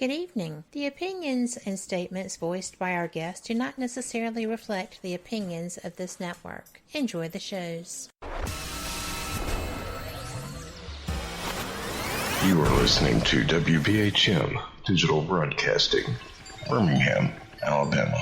Good evening. The opinions and statements voiced by our guests do not necessarily reflect the opinions of this network. Enjoy the shows. You are listening to WBHM Digital Broadcasting, Birmingham, Alabama.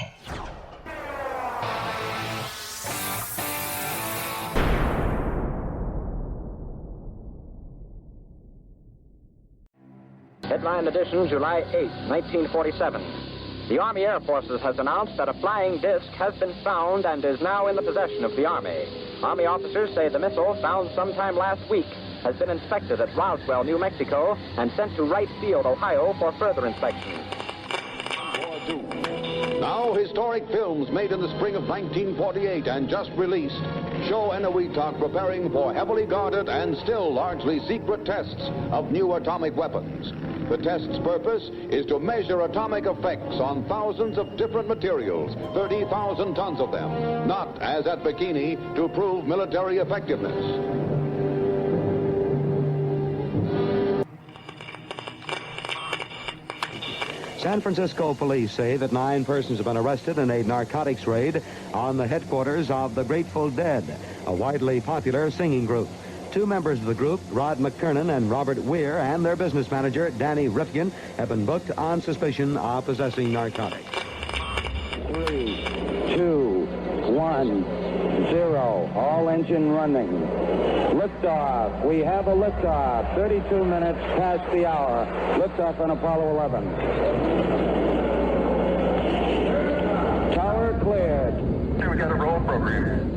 Headline edition, July 8, 1947. The Army Air Forces has announced that a flying disc has been found and is now in the possession of the Army. Army officers say the missile, found sometime last week, has been inspected at Roswell, New Mexico, and sent to Wright Field, Ohio, for further inspection. Now, historic films made in the spring of 1948 and just released show Eniwetok preparing for heavily guarded and still largely secret tests of new atomic weapons. The test's purpose is to measure atomic effects on thousands of different materials, 30,000 tons of them, not, as at Bikini, to prove military effectiveness. San Francisco police say that 9 persons have been arrested in a narcotics raid on the headquarters of the Grateful Dead, a widely popular singing group. 2 members of the group, Rod McKernan and Robert Weir, and their business manager, Danny Rifkin, have been booked on suspicion of possessing narcotics. 3, 2, 1, 0. All engine running. Liftoff. We have a liftoff. 32 minutes past the hour. Liftoff on Apollo 11. Tower cleared. We got a roll program.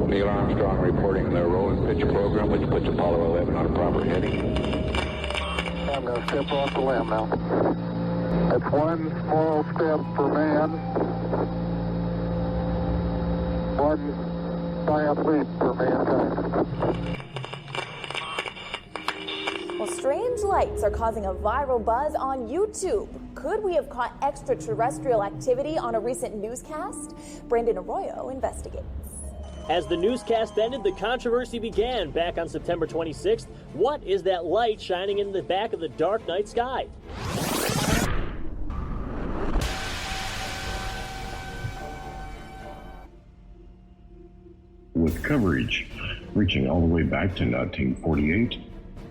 Neil Armstrong reporting the roll and pitch program, which puts Apollo 11 on a proper heading. I'm going to step off the limb now. That's one small step for man, one giant leap for mankind. Well, strange lights are causing a viral buzz on YouTube. Could we have caught extraterrestrial activity on a recent newscast? Brandon Arroyo investigates. As the newscast ended, the controversy began back on September 26th. What is that light shining in the back of the dark night sky? With coverage reaching all the way back to 1948,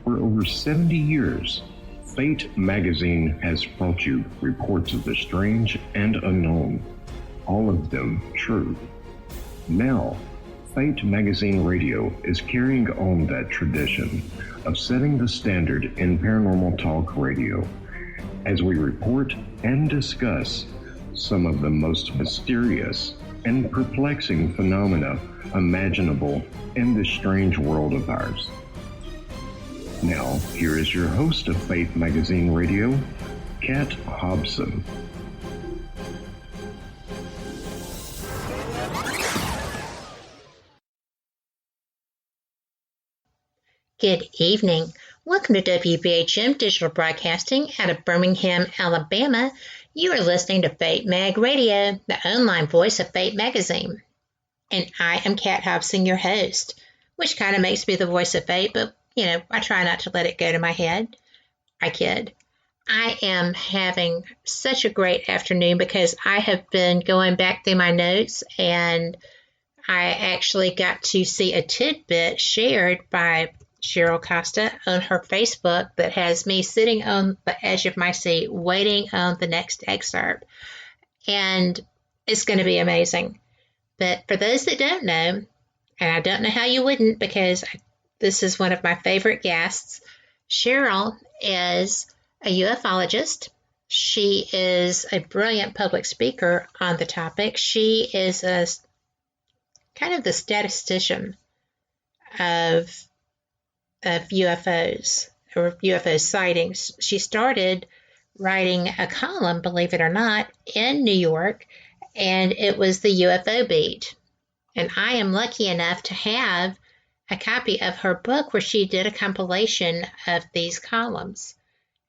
for over 70 years, Fate magazine has brought you reports of the strange and unknown, all of them true. Now, Fate Magazine Radio is carrying on that tradition of setting the standard in paranormal talk radio as we report and discuss some of the most mysterious and perplexing phenomena imaginable in this strange world of ours. Now, here is your host of Fate Magazine Radio, Kat Hobson. Good evening. Welcome to WBHM Digital Broadcasting out of Birmingham, Alabama. You are listening to Fate Mag Radio, the online voice of Fate Magazine. And I am Kat Hobson, your host, which kind of makes me the voice of Fate, but, I try not to let it go to my head. I kid. I am having such a great afternoon because I have been going back through my notes, and I actually got to see a tidbit shared by Cheryl Costa on her Facebook that has me sitting on the edge of my seat waiting on the next excerpt. And it's going to be amazing. But for those that don't know, and I don't know how you wouldn't because this is one of my favorite guests, Cheryl is a ufologist. She is a brilliant public speaker on the topic. She is a kind of the statistician of UFOs or UFO sightings. She started writing a column, believe it or not, in New York, and it was the UFO Beat. And I am lucky enough to have a copy of her book where she did a compilation of these columns.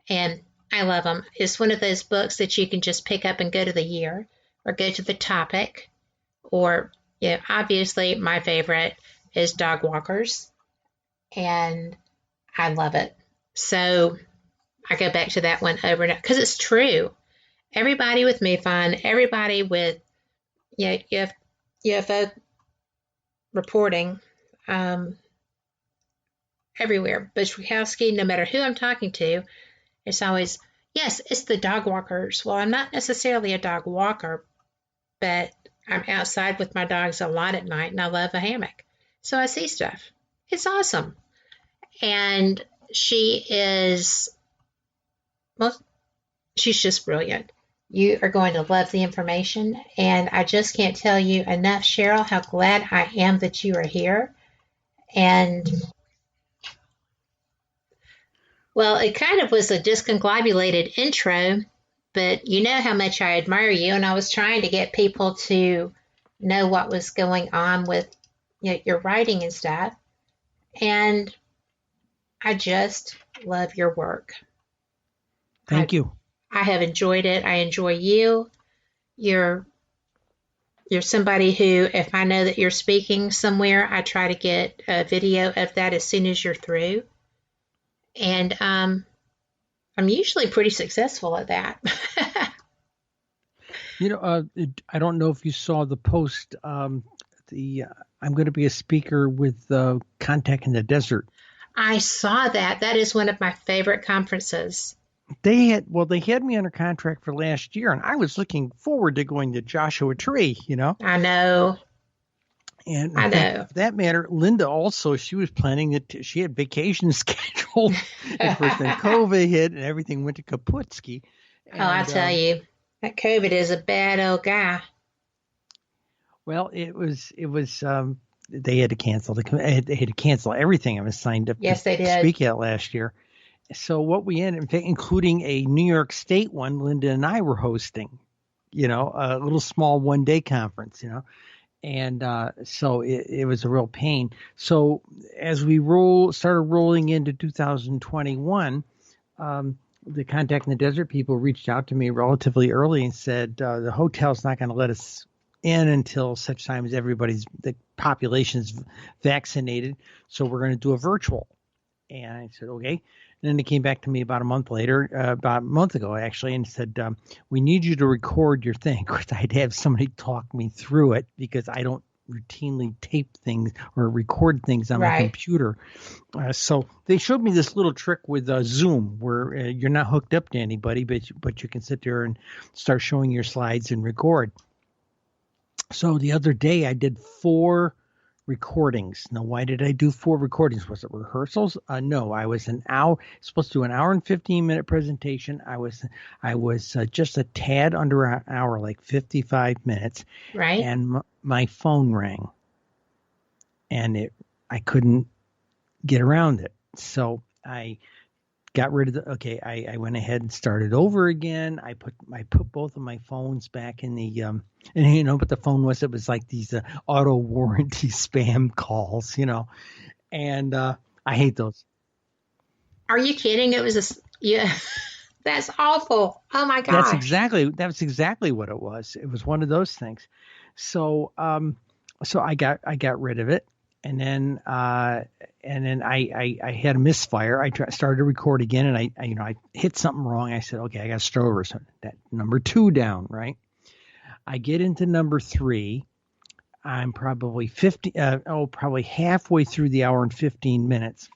And I love them. It's one of those books that you can just pick up and go to the year or go to the topic. Or, obviously my favorite is Dog Walkers. And I love it. So I go back to that one over and over because it's true. Everybody with MUFON, everybody with UFO reporting, everywhere. Bushwickowski, no matter who I'm talking to, it's always, yes, it's the dog walkers. Well, I'm not necessarily a dog walker, but I'm outside with my dogs a lot at night, and I love a hammock. So I see stuff. It's awesome. And she is, well, she's just brilliant. You are going to love the information, and I just can't tell you enough, Cheryl, how glad I am that you are here. And, well, it kind of was a discombobulated intro, but you know how much I admire you, and I was trying to get people to know what was going on with your writing and stuff. And I just love your work. Thank you. I have enjoyed it. I enjoy you. You're somebody who, if I know that you're speaking somewhere, I try to get a video of that as soon as you're through. And I'm usually pretty successful at that. I don't know if you saw the post. I'm going to be a speaker with Contact in the Desert. I saw that. That is one of my favorite conferences. They had me under contract for last year, and I was looking forward to going to Joshua Tree, I know. And for that matter, Linda also, she was planning it. She had vacation scheduled. And of course, then COVID hit and everything went to Kaputski. And, I tell you, that COVID is a bad old guy. Well, it was. They had to cancel. They had to cancel everything I was signed up to speak at last year. So what we ended, in fact, including a New York State one, Linda and I were hosting, a little small one-day conference, and so it was a real pain. So as we started rolling into 2021, the Contact in the Desert people reached out to me relatively early and said the hotel's not going to let us in until such time as the population's vaccinated. So we're going to do a virtual. And I said, okay. And then they came back to me about a month ago, actually, and said, we need you to record your thing. Of course, I'd have somebody talk me through it because I don't routinely tape things or record things on my computer. So they showed me this little trick with Zoom where you're not hooked up to anybody, but you can sit there and start showing your slides and record. So the other day I did 4 recordings. Now, why did I do 4 recordings? Was it rehearsals? No, I was supposed to do an hour and 15-minute presentation. I was just a tad under an hour, like 55 minutes. Right. And my phone rang, and I couldn't get around it. So I got rid of I went ahead and started over again. I put both of my phones back in the but the phone was like these auto warranty spam calls, and I hate those. Are you kidding? It was that's awful. Oh my gosh. That's exactly what it was. It was one of those things. So I got rid of it. And then I had a misfire. I started to record again, and I hit something wrong. I said, okay, I got to start over. So that number 2 down, right? I get into number 3. I'm probably probably halfway through the hour and 15 minutes,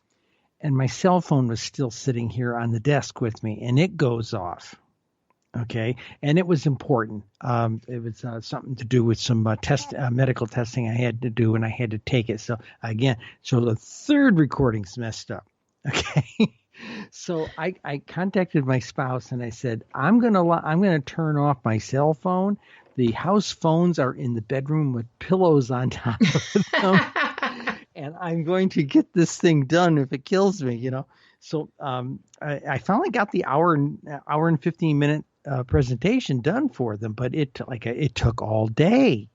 and my cell phone was still sitting here on the desk with me, and it goes off. Okay, and it was important. It was something to do with some medical testing I had to do, and I had to take it. So the 3rd recording's messed up. Okay, so I contacted my spouse and I said, I'm gonna turn off my cell phone. The house phones are in the bedroom with pillows on top of them, and I'm going to get this thing done if it kills me. So I finally got the hour and 15 minute presentation done for them, but it took all day,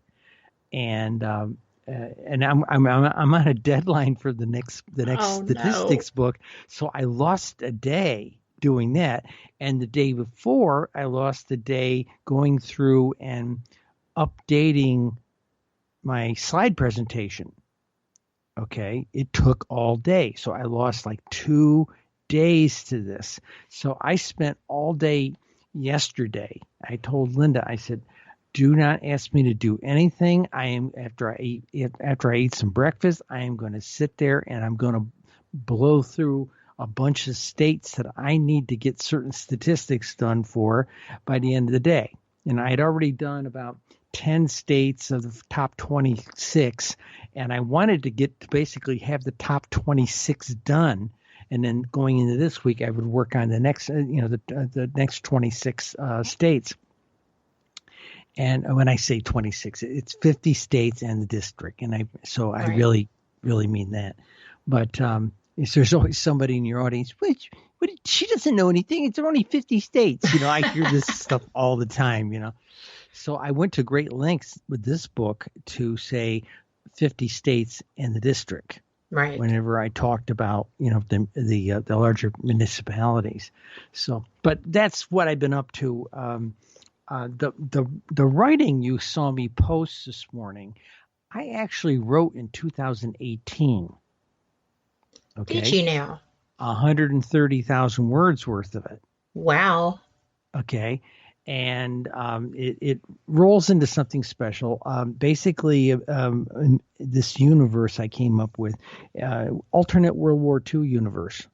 and I'm on a deadline for the next statistics book, so I lost a day doing that, and the day before I lost a day going through and updating my slide presentation. Okay, it took all day, so I lost like 2 days to this. So I spent all day yesterday. I told Linda, I said, do not ask me to do anything. After I eat some breakfast, I am going to sit there and I'm going to blow through a bunch of states that I need to get certain statistics done for by the end of the day. And I had already done about 10 states of the top 26, and I wanted to get to basically have the top 26 done. And then going into this week, I would work on the next, the next 26 states. And when I say 26, it's 50 states and the district. And I really, really mean that. But there's always somebody in your audience, she doesn't know anything. It's only 50 states. I hear this stuff all the time, So I went to great lengths with this book to say 50 states and the district. Right. Whenever I talked about, the larger municipalities. So, but that's what I've been up to. The writing you saw me post this morning, I actually wrote in 2018. Okay. Did you now? 130,000 words worth of it. Wow. Okay. And it rolls into something special. Basically, this universe I came up with, alternate World War II universe.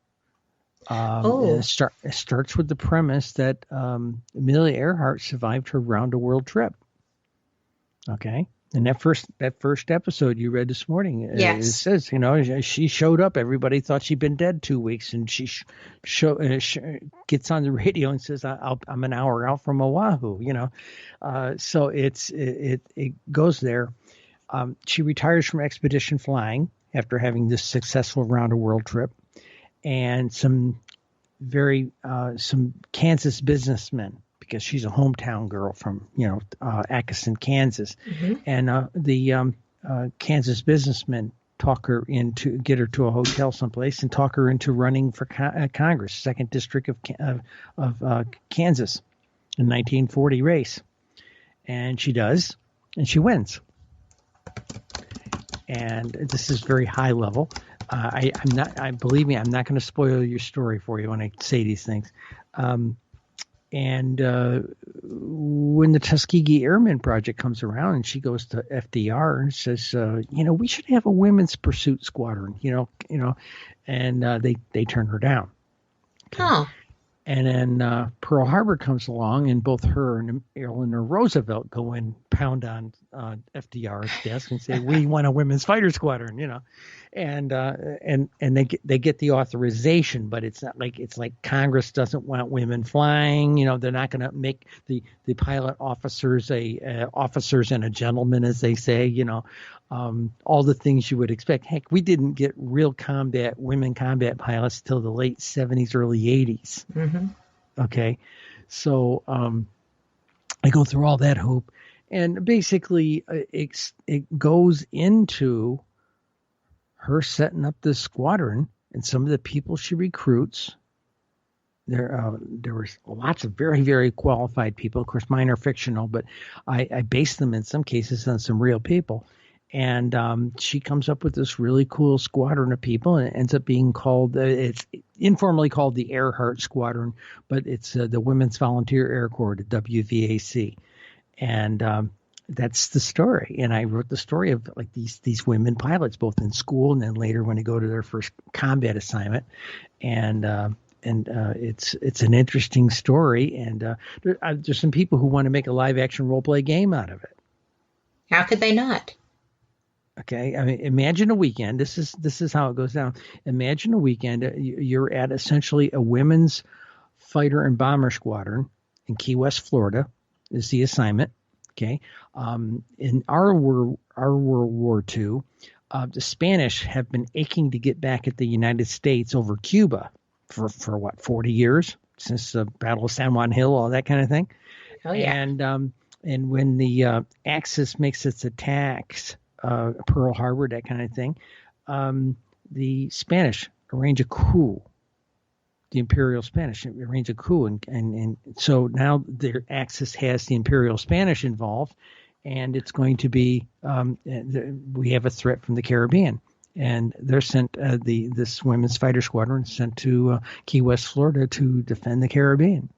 It starts with the premise that Amelia Earhart survived her round-the-world trip. Okay. And that first episode you read this morning, it says, she showed up. Everybody thought she'd been dead 2 weeks, and she gets on the radio and says, "I'm an hour out from Oahu." So it goes there. She retires from expedition flying after having this successful round the world trip, and some Kansas businessmen, because she's a hometown girl from, Atchison, Kansas. Mm-hmm. And the Kansas businessmen get her to a hotel someplace and talk her into running for Congress, 2nd District of Kansas in 1940 race. And she does, and she wins. And this is very high level. Believe me, I'm not going to spoil your story for you when I say these things. And when the Tuskegee Airmen Project comes around and she goes to FDR and says, we should have a women's pursuit squadron, and they turn her down. Okay. Oh. And then Pearl Harbor comes along, and both her and Eleanor Roosevelt go and pound on FDR's desk and say, "We want a women's fighter squadron," and they get the authorization, but it's like Congress doesn't want women flying. They're not going to make the pilot officers officers and a gentleman, as they say. All the things you would expect. Heck, we didn't get real women combat pilots till the late 70s, early 80s. Mm-hmm. Okay. So I go through all that hoop, and basically it goes into her setting up this squadron and some of the people she recruits. There was lots of very, very qualified people. Of course, mine are fictional, but I base them in some cases on some real people. And she comes up with this really cool squadron of people, and it ends up being called, it's informally called the Earhart Squadron, but it's the Women's Volunteer Air Corps, the WVAC. And that's the story. And I wrote the story of like these women pilots, both in school and then later when they go to their first combat assignment. And it's an interesting story. And there's some people who want to make a live action role play game out of it. How could they not? Okay, I mean, imagine a weekend. This is how it goes down. Imagine a weekend. You're at essentially a women's fighter and bomber squadron in Key West, Florida, is the assignment. Okay, in our World War II, the Spanish have been aching to get back at the United States over Cuba for 40 years, since the Battle of San Juan Hill, all that kind of thing. Oh yeah. And when the Axis makes its attacks. Pearl Harbor, that kind of thing. The Spanish arrange a coup. The Imperial Spanish arrange a coup, and so now their Axis has the Imperial Spanish involved, and it's going to be we have a threat from the Caribbean, and they're sent. This women's fighter squadron is sent to Key West, Florida, to defend the Caribbean.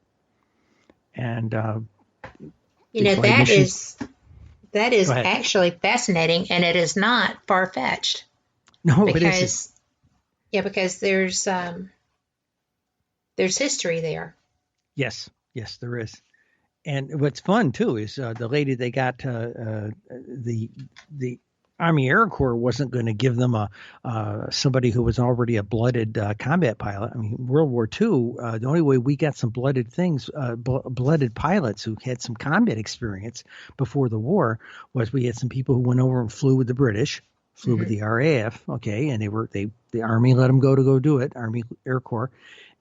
And that is actually fascinating, and it is not far fetched. No, it isn't. Yeah, because there's history there. Yes, there is. And what's fun too is the lady they got, the Army Air Corps wasn't going to give them somebody who was already a blooded combat pilot. I mean, World War II, the only way we got some blooded pilots who had some combat experience before the war was we had some people who went over and flew with the British, flew with the RAF, okay, and the Army let them go do it, Army Air Corps,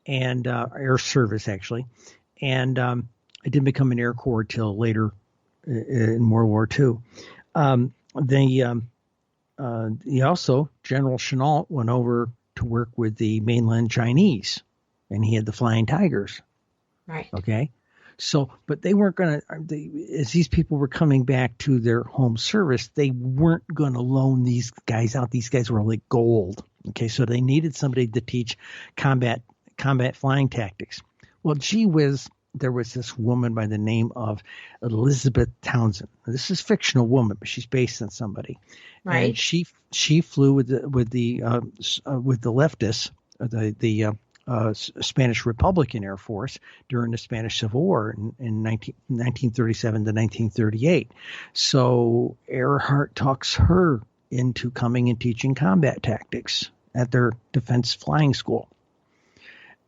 and Air Service actually, and it didn't become an Air Corps till later in World War II. He also, General Chenault, went over to work with the mainland Chinese, and he had the Flying Tigers. Right. Okay. So, but they weren't going to, as these people were coming back to their home service, they weren't going to loan these guys out. These guys were like gold. Okay. So they needed somebody to teach combat flying tactics. Well, gee whiz, there was this woman by the name of Elizabeth Townsend. This is a fictional woman, but she's based on somebody. Right. And she flew with the leftists, the Spanish Republican Air Force during the Spanish Civil War in 1937 to 1938. So Earhart talks her into coming and teaching combat tactics at their defense flying school.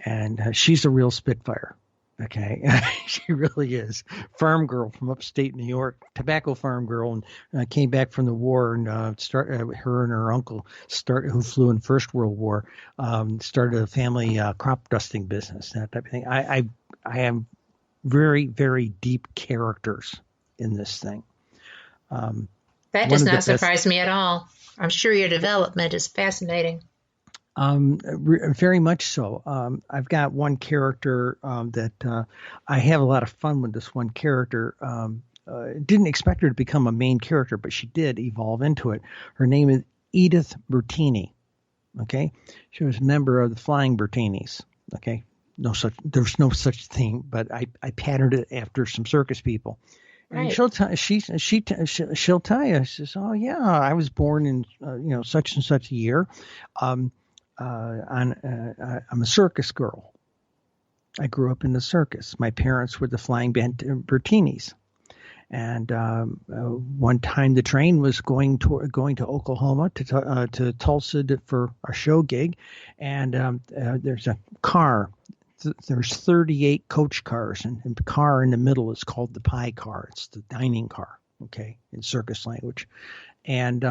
And she's a real Spitfire. Okay, she really is. Farm girl from upstate New York, tobacco farm girl, and came back from the war. And her and her uncle, who flew in First World War, started a family crop dusting business, that type of thing. I have very, very deep characters in this thing. That does not surprise me at all. I'm sure your development is fascinating. Very much so. I've got one character that I have a lot of fun with. This one character. Didn't expect her to become a main character, but she did evolve into it. Her name is Edith Bertini. Okay, she was a member of the Flying Bertinis. Okay, there's no such thing, but I patterned it after some circus people. And right. she'll tell you, she says, "Oh yeah, I was born in such and such a year. I'm a circus girl. I grew up in the circus. My parents were the Flying Bertinis, and one time the train was going to Oklahoma to Tulsa for a show gig, and there's a car. There's 38 coach cars, and the car in the middle is called the pie car. It's the dining car, okay, in circus language. And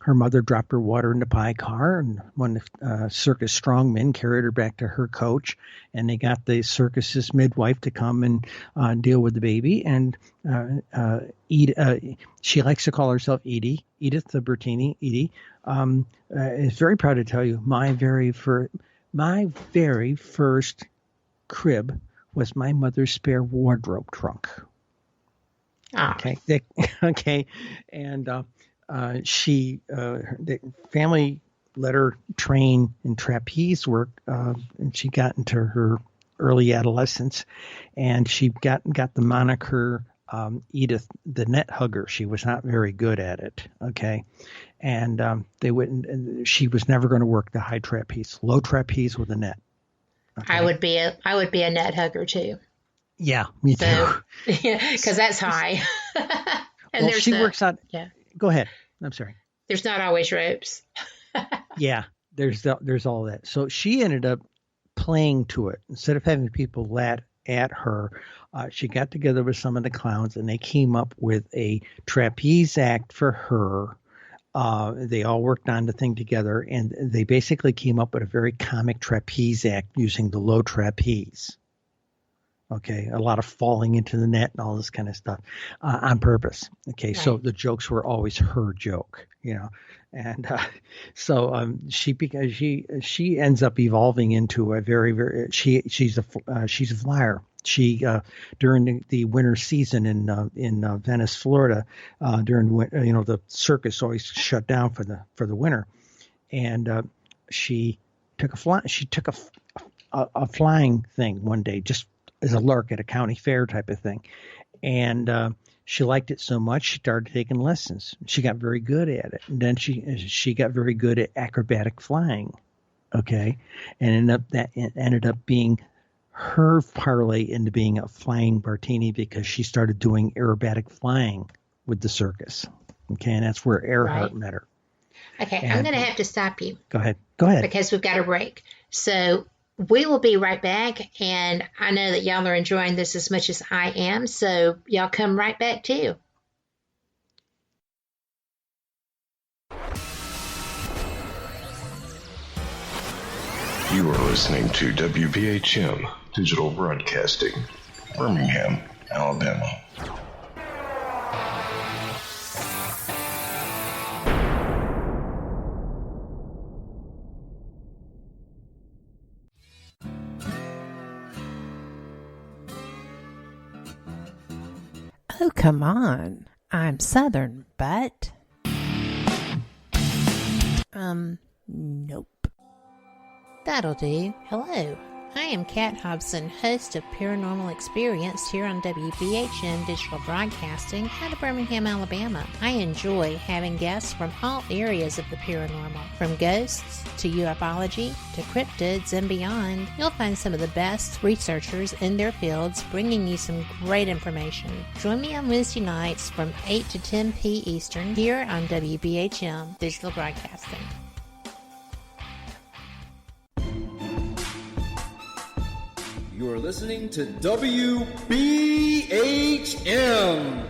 her mother dropped her water in the pie car, and one circus strongmen carried her back to her coach, and they got the circus's midwife to come and deal with the baby. And she likes to call herself Edie, Edith the Bertini. Edie is very proud to tell you my very first crib was my mother's spare wardrobe trunk. Okay, okay, and the family let her train in trapeze work, and she got into her early adolescence, and she got the moniker Edith the net hugger. She was not very good at it. Okay, and they wouldn't. She was never going to work the high trapeze, low trapeze with a net. Okay. I would be a net hugger too. Yeah, me too. Yeah, because that's high. And well, she works out. Yeah. Go ahead. I'm sorry. There's not always ropes. Yeah, there's all that. So she ended up playing to it instead of having people laugh at her. She got together with some of the clowns, and they came up with a trapeze act for her. They all worked on the thing together, and they basically came up with a very comic trapeze act using the low trapeze. Okay, a lot of falling into the net and all this kind of stuff on purpose. Okay, right. So the jokes were always her joke, and so she ends up evolving into a very she's a flyer. She during the winter season in Venice, Florida, during the circus always shut down for the winter, and she took a flying thing one day, just as a lark at a county fair type of thing, and she liked it so much she started taking lessons. She got very good at it, and then she got very good at acrobatic flying. Okay, and ended up being her parlay into being a flying Martini because she started doing aerobatic flying with the circus. Okay, and that's where Earhart met her. Okay, I'm going to have to stop you. Go ahead. Because we've got a break. So we will be right back, and I know that y'all are enjoying this as much as I am, so y'all come right back too. You are listening to WBHM Digital Broadcasting, Birmingham, Alabama. Oh, come on. I'm Southern, but... nope. That'll do. Hello, I am Kat Hobson, host of Paranormal Experience here on WBHM Digital Broadcasting out of Birmingham, Alabama. I enjoy having guests from all areas of the paranormal, from ghosts to ufology to cryptids and beyond. You'll find some of the best researchers in their fields bringing you some great information. Join me on Wednesday nights from 8 to 10 p. Eastern here on WBHM Digital Broadcasting. You are listening to WBHM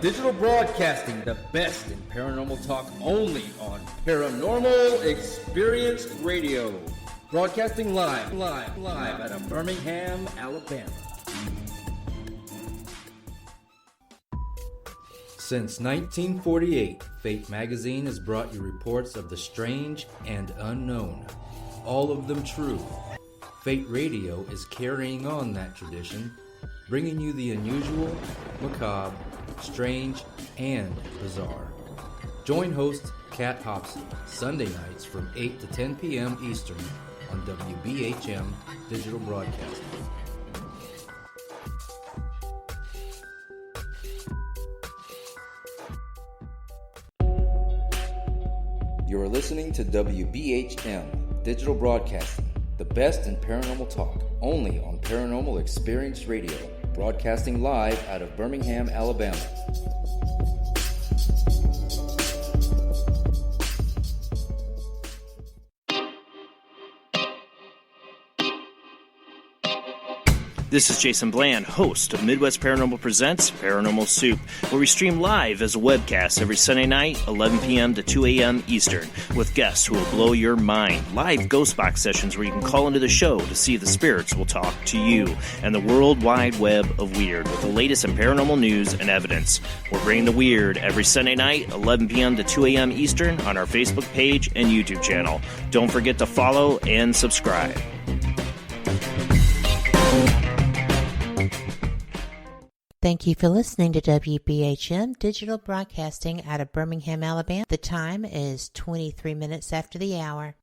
Digital Broadcasting, the best in paranormal talk only on Paranormal Experience Radio. Broadcasting live out of Birmingham, Alabama. Since 1948, Fate Magazine has brought you reports of the strange and unknown, all of them true. Fate Radio is carrying on that tradition, bringing you the unusual, macabre, strange, and bizarre. Join host Kat Hobson Sunday nights from 8 to 10 p.m. Eastern on WBHM Digital Broadcasting. You are listening to WBHM Digital Broadcasting, the best in paranormal talk, only on Paranormal Experience Radio, broadcasting live out of Birmingham, Alabama. This is Jason Bland, host of Midwest Paranormal Presents Paranormal Soup, where we stream live as a webcast every Sunday night, 11 p.m. to 2 a.m. Eastern, with guests who will blow your mind. Live ghost box sessions where you can call into the show to see if the spirits will talk to you, and the world wide web of weird with the latest in paranormal news and evidence. We're bringing the weird every Sunday night, 11 p.m. to 2 a.m. Eastern on our Facebook page and YouTube channel. Don't forget to follow and subscribe. Thank you for listening to WBHM Digital Broadcasting out of Birmingham, Alabama. The time is 23 minutes after the hour.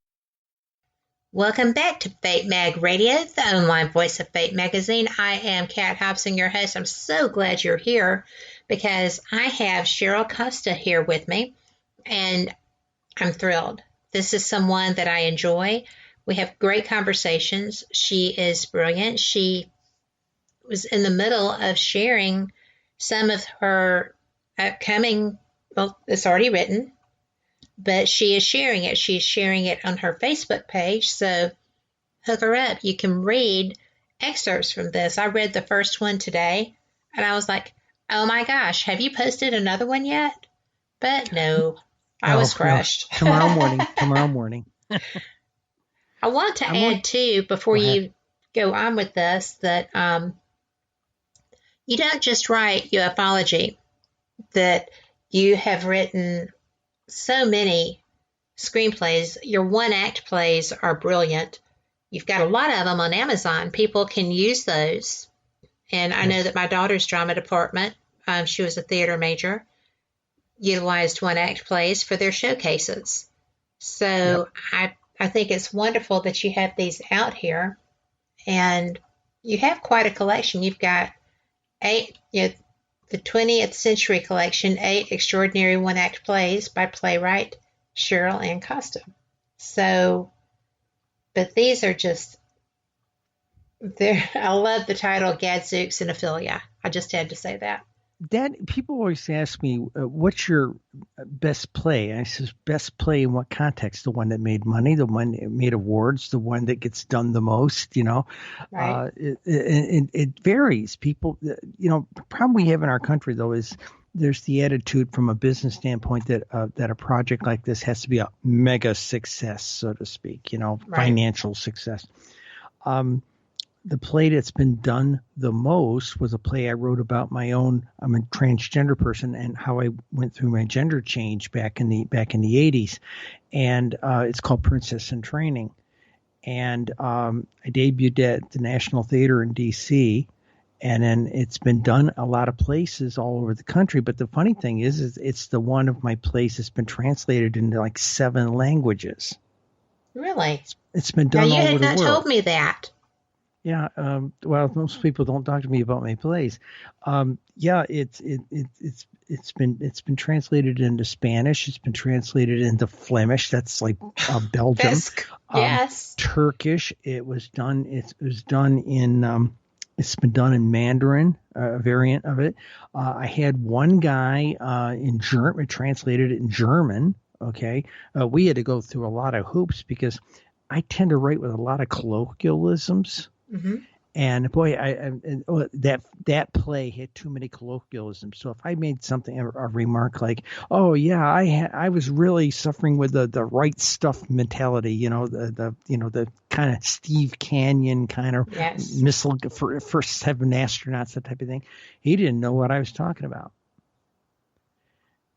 Welcome back to Fate Mag Radio, the online voice of Fate Magazine. I am Kat Hobson, your host. I'm so glad you're here because I have Cheryl Costa here with me, and I'm thrilled. This is someone that I enjoy. We have great conversations. She is brilliant. She was in the middle of sharing some of her upcoming, well, it's already written, but she is sharing it. She's sharing it on her Facebook page, so hook her up. You can read excerpts from this. I read the first one today, and I was like, oh my gosh, have you posted another one yet? But no, I was crushed. Tomorrow morning. I want to add, too, before you go on with this, that you don't just write ufology, that you have written so many screenplays. Your one-act plays are brilliant. You've got a lot of them on Amazon. People can use those. And I know that my daughter's drama department, she was a theater major, utilized one-act plays for their showcases. So I I think it's wonderful that you have these out here, and you have quite a collection. You've got 8, the 20th Century Collection, 8 extraordinary one-act plays by playwright Cheryl Costa. So, but these are just, I love the title Gadzooks and Ophelia. I just had to say that. That people always ask me, what's your best play? And I says, best play in what context? The one that made money, the one that made awards, the one that gets done the most, Right. It varies. People, the problem we have in our country, though, is there's the attitude from a business standpoint that a project like this has to be a mega success, so to speak, Right. financial success. The play that's been done the most was a play I wrote about my own. I'm a transgender person and how I went through my gender change back in the 80s, and it's called Princess in Training. And I debuted at the National Theater in D.C., and then it's been done a lot of places all over the country. But the funny thing is it's the one of my plays that's been translated into like 7 languages. Really? It's been done all over the world. You had not told me that. Yeah, well, most people don't talk to me about my plays. Yeah, it's been translated into Spanish. It's been translated into Flemish. That's like Belgium. Yes. Turkish. It was done. It was done in. It's been done in Mandarin, a variant of it. I had one guy in German translated it in German. Okay, we had to go through a lot of hoops because I tend to write with a lot of colloquialisms. Mm-hmm. And boy, that play had too many colloquialisms. So if I made something, a remark like, "Oh yeah, I was really suffering with the right stuff mentality," the kind of Steve Canyon kind of missile for first 7 astronauts, that type of thing. He didn't know what I was talking about.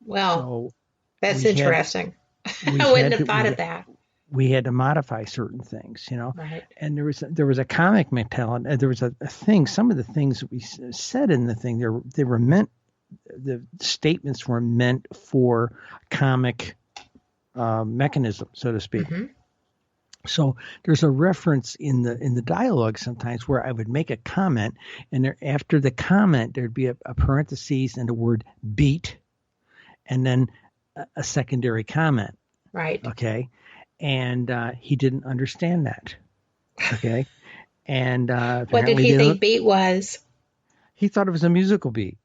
Well, so that's interesting. I wouldn't have thought of that. We had to modify certain things, Right. And there was a comic mentality. There was a thing. Some of the things that we said in the thing, they were meant. The statements were meant for comic mechanism, so to speak. Mm-hmm. So there's a reference in the dialogue sometimes where I would make a comment, and after the comment there'd be a parentheses and the word beat, and then a secondary comment. Right. Okay. And he didn't understand that. Okay. And what did he think beat was? He thought it was a musical beat.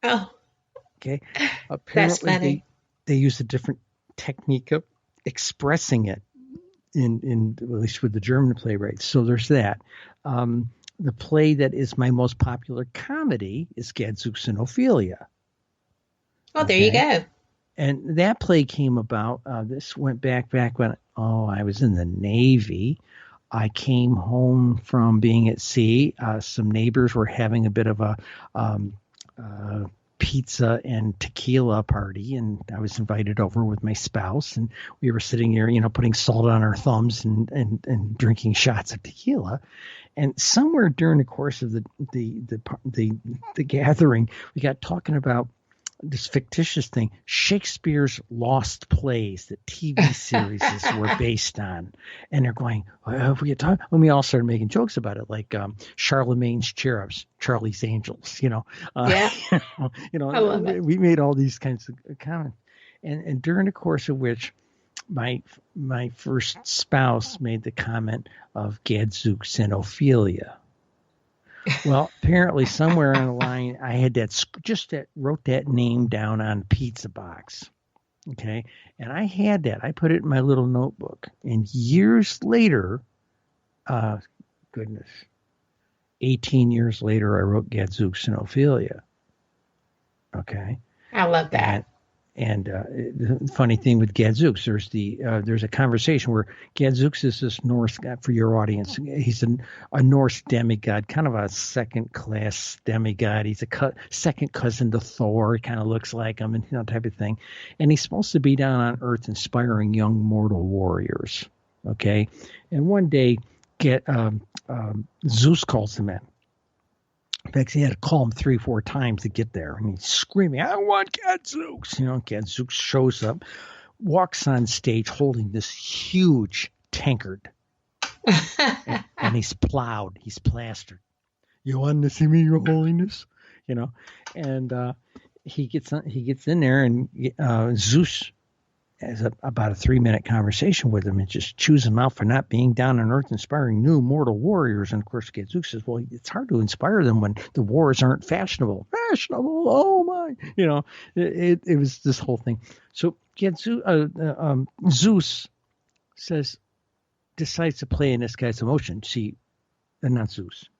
Oh. Okay. Apparently that's funny. They used a different technique of expressing it in at least with the German playwrights. So there's that. The play that is my most popular comedy is Gadzooks and Ophelia. Oh, there you go. And that play came about. This went back when I was in the Navy. I came home from being at sea. Some neighbors were having a bit of a pizza and tequila party, and I was invited over with my spouse, and we were sitting here, putting salt on our thumbs and drinking shots of tequila. And somewhere during the course of the gathering, we got talking about this fictitious thing, Shakespeare's lost plays that TV series were based on. And they're going, and we all started making jokes about it, like Charlemagne's Cherubs, Charlie's Angels, Yeah. I love it. We made all these kinds of comments. And during the course of which my first spouse made the comment of Gadzooks and Ophelia. Well, apparently somewhere on the line, I had wrote that name down on a pizza box. Okay. And I had that. I put it in my little notebook. And years later, 18 years later, I wrote Gadzooks and Ophelia. Okay. I love that. And the funny thing with Gadzooks, there's a conversation where Gadzooks is this Norse god for your audience. He's a Norse demigod, kind of a second-class demigod. He's a second cousin to Thor. He kind of looks like him, and type of thing. And he's supposed to be down on Earth inspiring young mortal warriors. Okay, and one day, Zeus calls him in. In fact, he had to call him 3-4 times to get there. And he's screaming, "I want Gadzooks!" Gadzooks shows up, walks on stage holding this huge tankard. and he's plowed. He's plastered. You want to see me, Your Holiness? And he gets in there, and Zeus has about a 3-minute conversation with him and just chews him out for not being down on Earth inspiring new mortal warriors. And of course, Zeus says, well, it's hard to inspire them when the wars aren't fashionable. Fashionable, oh my! It was this whole thing. So Zeus decides to play in this guy's emotion. See, not Zeus.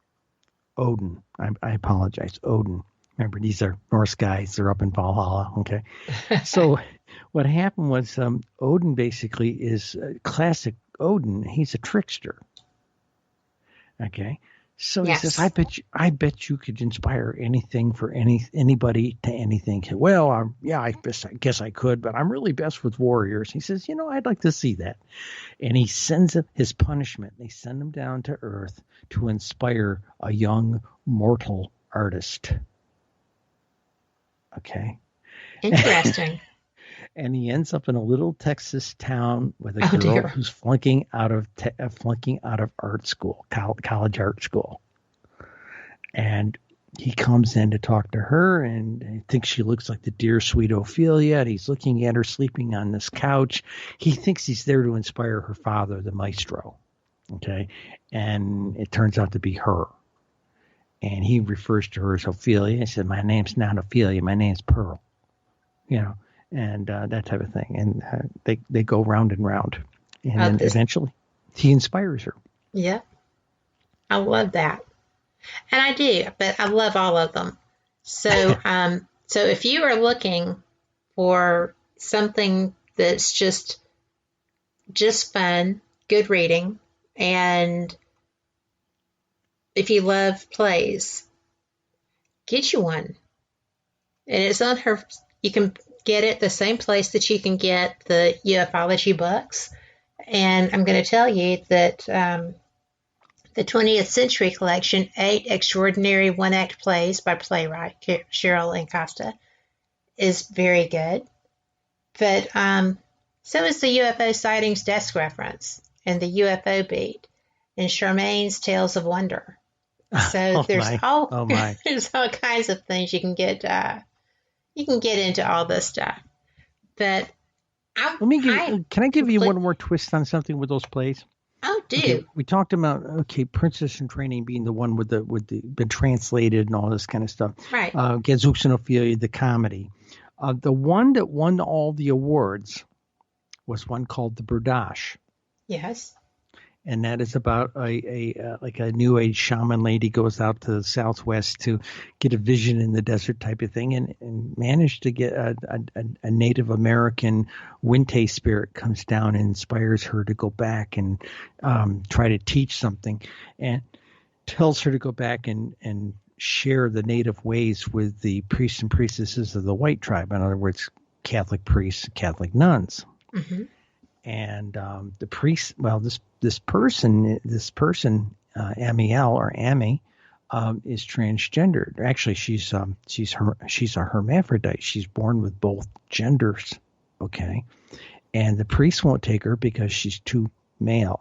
Odin. I apologize. Odin. Remember, these are Norse guys. They're up in Valhalla. Okay. So what happened was Odin basically is classic Odin. He's a trickster. Okay. So he says, I bet you could inspire anything for anybody to anything. Well, I guess I could, but I'm really best with warriors. He says, I'd like to see that. And he sends his punishment. They send him down to Earth to inspire a young mortal artist. Okay. Interesting. And he ends up in a little Texas town with a girl who's flunking out of art school, college art school. And he comes in to talk to her, and he thinks she looks like the dear sweet Ophelia. And he's looking at her sleeping on this couch. He thinks he's there to inspire her father, the maestro. Okay. And it turns out to be her. And he refers to her as Ophelia. He said, my name's not Ophelia. My name's Pearl. And that type of thing. And they go round and round. And then eventually he inspires her. Yeah. I love that. And I do, but I love all of them. So so if you are looking for something that's just fun, good reading, and if you love plays, get you one. And it's on her. You can get it the same place that you can get the ufology books. And I'm going to tell you that the 20th Century Collection, 8 Extraordinary One-Act Plays by playwright Cheryl Costa, is very good. But so is the UFO Sightings Desk Reference and the UFO Beat and Charmaine's Tales of Wonder. So there's all kinds of things you can get. You can get into all this stuff. But can I give you one more twist on something with those plays? Oh, do. Okay, we talked about Princess in Training being the one with the been translated and all this kind of stuff. Right. Zeus and Ophelia, the comedy. The one that won all the awards was one called The Burdash. Yes. And that is about a new age shaman lady goes out to the Southwest to get a vision in the desert type of thing, and managed to get a Native American Winte spirit comes down and inspires her to go back and try to teach something, and tells her to go back and share the native ways with the priests and priestesses of the white tribe. In other words, Catholic priests, Catholic nuns. Mm-hmm. And the priest, well, this person, Amiel or Amy, is transgendered. Actually, she's a hermaphrodite. She's born with both genders. Okay, and the priest won't take her because she's too female,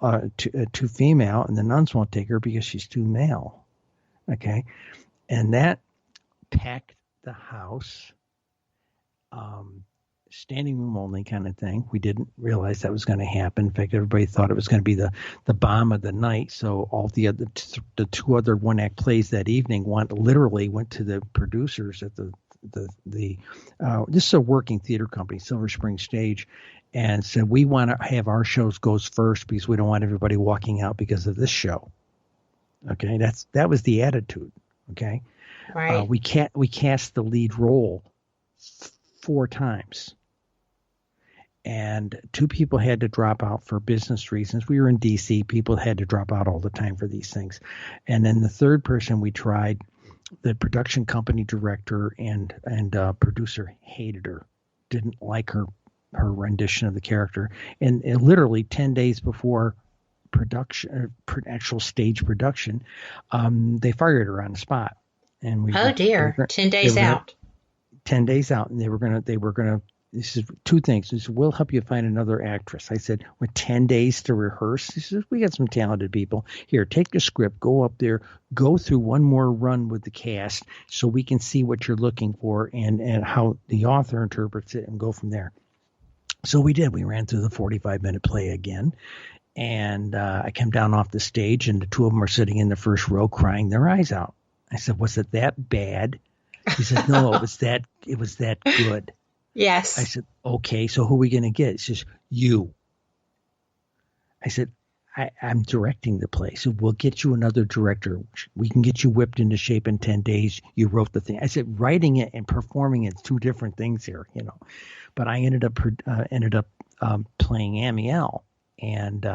and the nuns won't take her because she's too male. Okay, and that packed the house. Standing room only kind of thing. We didn't realize that was going to happen. In fact, everybody thought it was going to be the bomb of the night. So all the two other one-act plays that evening literally went to the producers at this is a working theater company, Silver Spring Stage, and said, we want to have our shows goes first because we don't want everybody walking out because of this show. Okay, that was the attitude. Okay, right. We cast the lead role 4 times. And 2 people had to drop out for business reasons. We were in D.C. People had to drop out all the time for these things. And then the third person we tried, the production company director and producer hated her, didn't like her rendition of the character. And literally 10 days before actual stage production, they fired her on the spot. And 10 days out. 10 days out, and they were gonna this is two things. He said, we'll help you find another actress. I said, with 10 days to rehearse? He says, we got some talented people. Here, take the script, go up there, go through one more run with the cast so we can see what you're looking for and how the author interprets it and go from there. So we did. We ran through the 45-minute play again. And I came down off the stage, and the two of them are sitting in the first row crying their eyes out. I said, was it that bad? He said, no, it was that good. Yes. I said, okay, so who are we going to get? He says, you. I said, I'm directing the play, so we'll get you another director. We can get you whipped into shape in 10 days. You wrote the thing. I said, writing it and performing it, two different things here, you know. But I ended up playing Amiel, and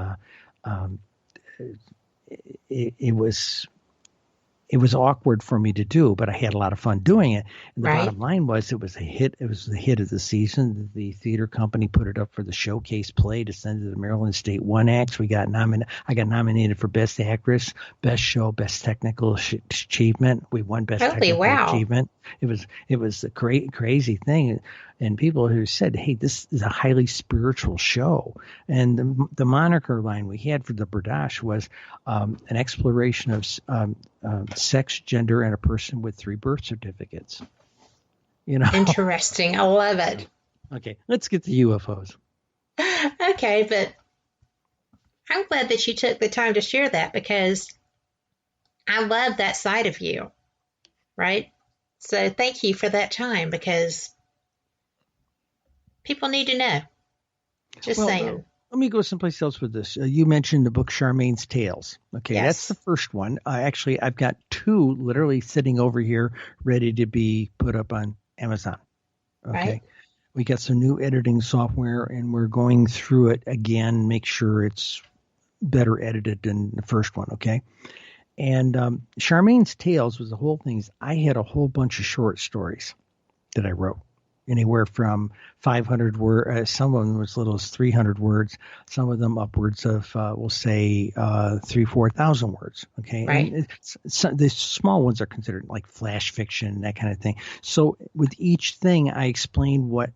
it was awkward for me to do, but I had a lot of fun doing it. And the bottom line was it was a hit. It was the hit of the season. The theater company put it up for the showcase play to send to the Maryland State One Acts. I got nominated for Best Actress, Best Show, Best Technical Achievement. We won Best Technical Achievement. It was a crazy thing. And people who said, hey, this is a highly spiritual show. And the moniker line we had for the Berdache was an exploration of sex, gender, and a person with 3 birth certificates. You know, interesting. I love it. Okay, let's get to UFOs. Okay, but I'm glad that you took the time to share that, because I love that side of you, right? So thank you for that time, because people need to know. Just saying. Let me go someplace else with this. You mentioned the book Charmaine's Tales. Okay, yes. That's the first one. Actually, I've got 2 literally sitting over here ready to be put up on Amazon. Okay. Right. We got some new editing software, and we're going through it again, make sure it's better edited than the first one, okay? And Charmaine's Tales was the whole thing. I had a whole bunch of short stories that I wrote. Anywhere from 500 words, some of them as little as 300 words, some of them upwards of, we'll say, 4,000 words. Okay. Right. And the small ones are considered like flash fiction, that kind of thing. So with each thing, I explained what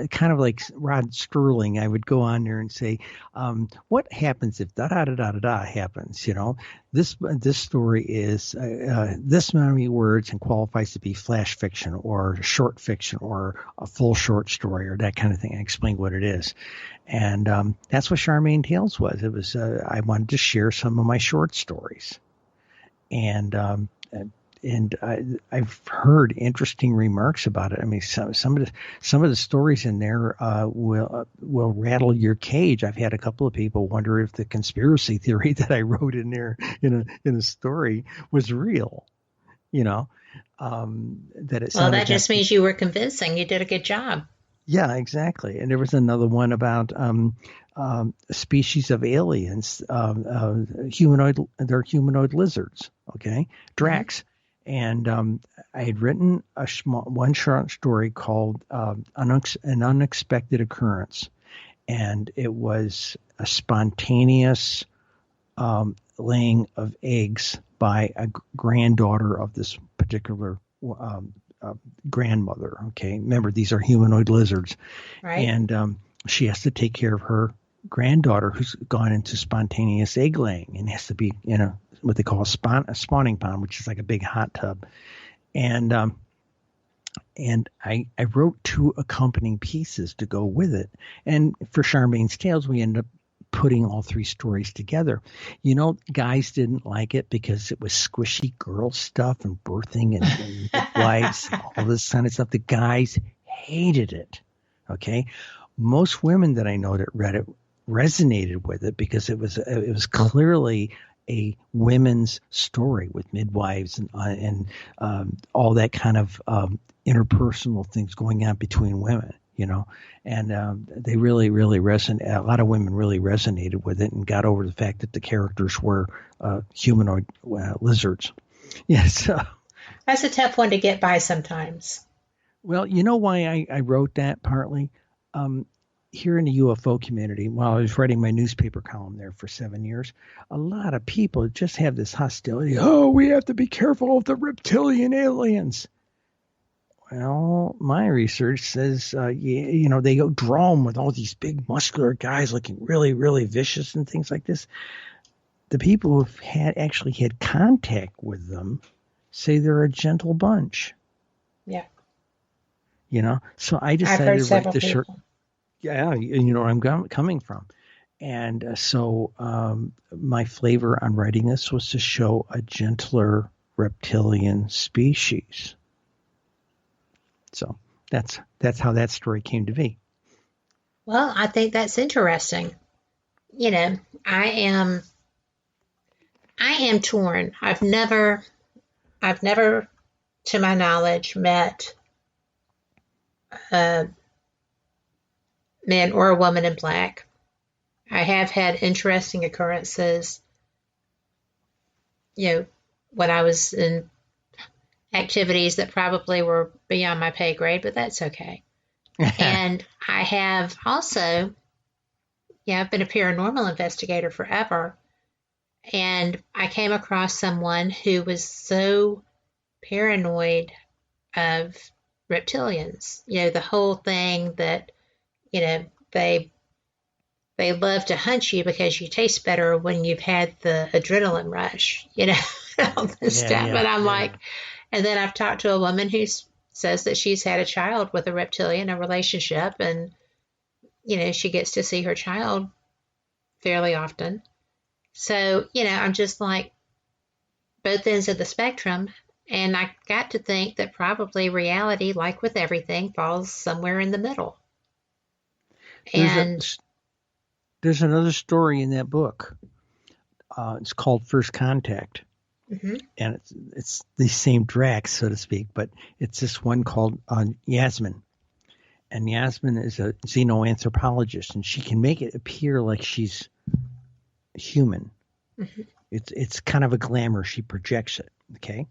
kind of like Rod Sterling, I would go on there and say, what happens if da da da da da happens? You know, this story is this many words and qualifies to be flash fiction or short fiction or a full short story or that kind of thing. I explained what it is, and that's what Charmaine Tales was. It was I wanted to share some of my short stories, and I've heard interesting remarks about it. I mean, some of the stories in there will rattle your cage. I've had a couple of people wonder if the conspiracy theory that I wrote in there in a story was real. You know, that it. Well, that just means you were convincing. You did a good job. Yeah, exactly. And there was another one about a species of aliens, they're humanoid lizards. Okay, Drax. Mm-hmm. And I had written one short story called An Unexpected Occurrence. And it was a spontaneous laying of eggs by a granddaughter of this particular grandmother. Okay, remember, these are humanoid lizards. Right. And she has to take care of her granddaughter who's gone into spontaneous egg laying and has to be in what they call a spawning pond, which is like a big hot tub. And I wrote 2 accompanying pieces to go with it. And for Charmaine's Tales, we ended up putting all 3 stories together. You know, guys didn't like it because it was squishy girl stuff and birthing and midwives and all this kind of stuff. The guys hated it. Okay. Most women that I know that read it resonated with it because it was clearly a women's story with midwives and all that kind of interpersonal things going on between women, you know, and they really resonated. A lot of women really resonated with it and got over the fact that the characters were humanoid lizards. Yes. That's a tough one to get by sometimes. Well, you know why I wrote that partly? Here in the UFO community, while I was writing my newspaper column there for 7 years, a lot of people just have this hostility. Oh, we have to be careful of the reptilian aliens. Well, my research says, they go draw them with all these big muscular guys looking really, really vicious and things like this. The people who've actually had contact with them say they're a gentle bunch. Yeah. So I decided I've heard to write several the short. people. Yeah, you know where I'm coming from. And so my flavor on writing this was to show a gentler reptilian species. So that's how that story came to be. Well, I think that's interesting. I am torn. I've never, to my knowledge, met a man or a woman in black. I have had interesting occurrences, when I was in activities that probably were beyond my pay grade, but that's okay. And I have also, I've been a paranormal investigator forever, and I came across someone who was so paranoid of reptilians, the whole thing that, they love to hunt you because you taste better when you've had the adrenaline rush, all this stuff. And I'm like, and then I've talked to a woman who says that she's had a child with a reptilian, a relationship, and, she gets to see her child fairly often. So, I'm just like both ends of the spectrum. And I got to think that probably reality, like with everything, falls somewhere in the middle. There's another story in that book. It's called First Contact. Mm-hmm. And it's the same Drax, so to speak, but it's this one called Yasmin. And Yasmin is a xenoanthropologist, and she can make it appear like she's human. Mm-hmm. It's kind of a glamour. She projects it, okay?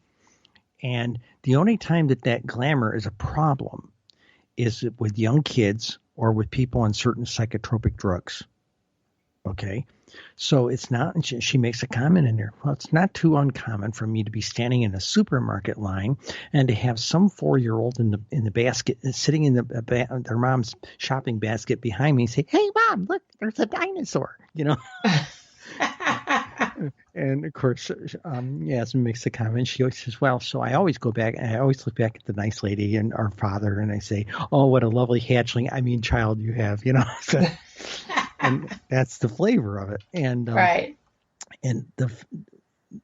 And the only time that glamour is a problem is with young kids or with people on certain psychotropic drugs. Okay, so it's not, she makes a comment in there. Well, it's not too uncommon for me to be standing in a supermarket line and to have some 4-year-old in the basket, sitting in their mom's shopping basket behind me, say, "Hey, Mom, look, there's a dinosaur," And of course, Yasmin makes a comment. She always says, "Well, so I always go back and I always look back at the nice lady and our father, and I say, oh, what a lovely child you have," So, and that's the flavor of it. And right. And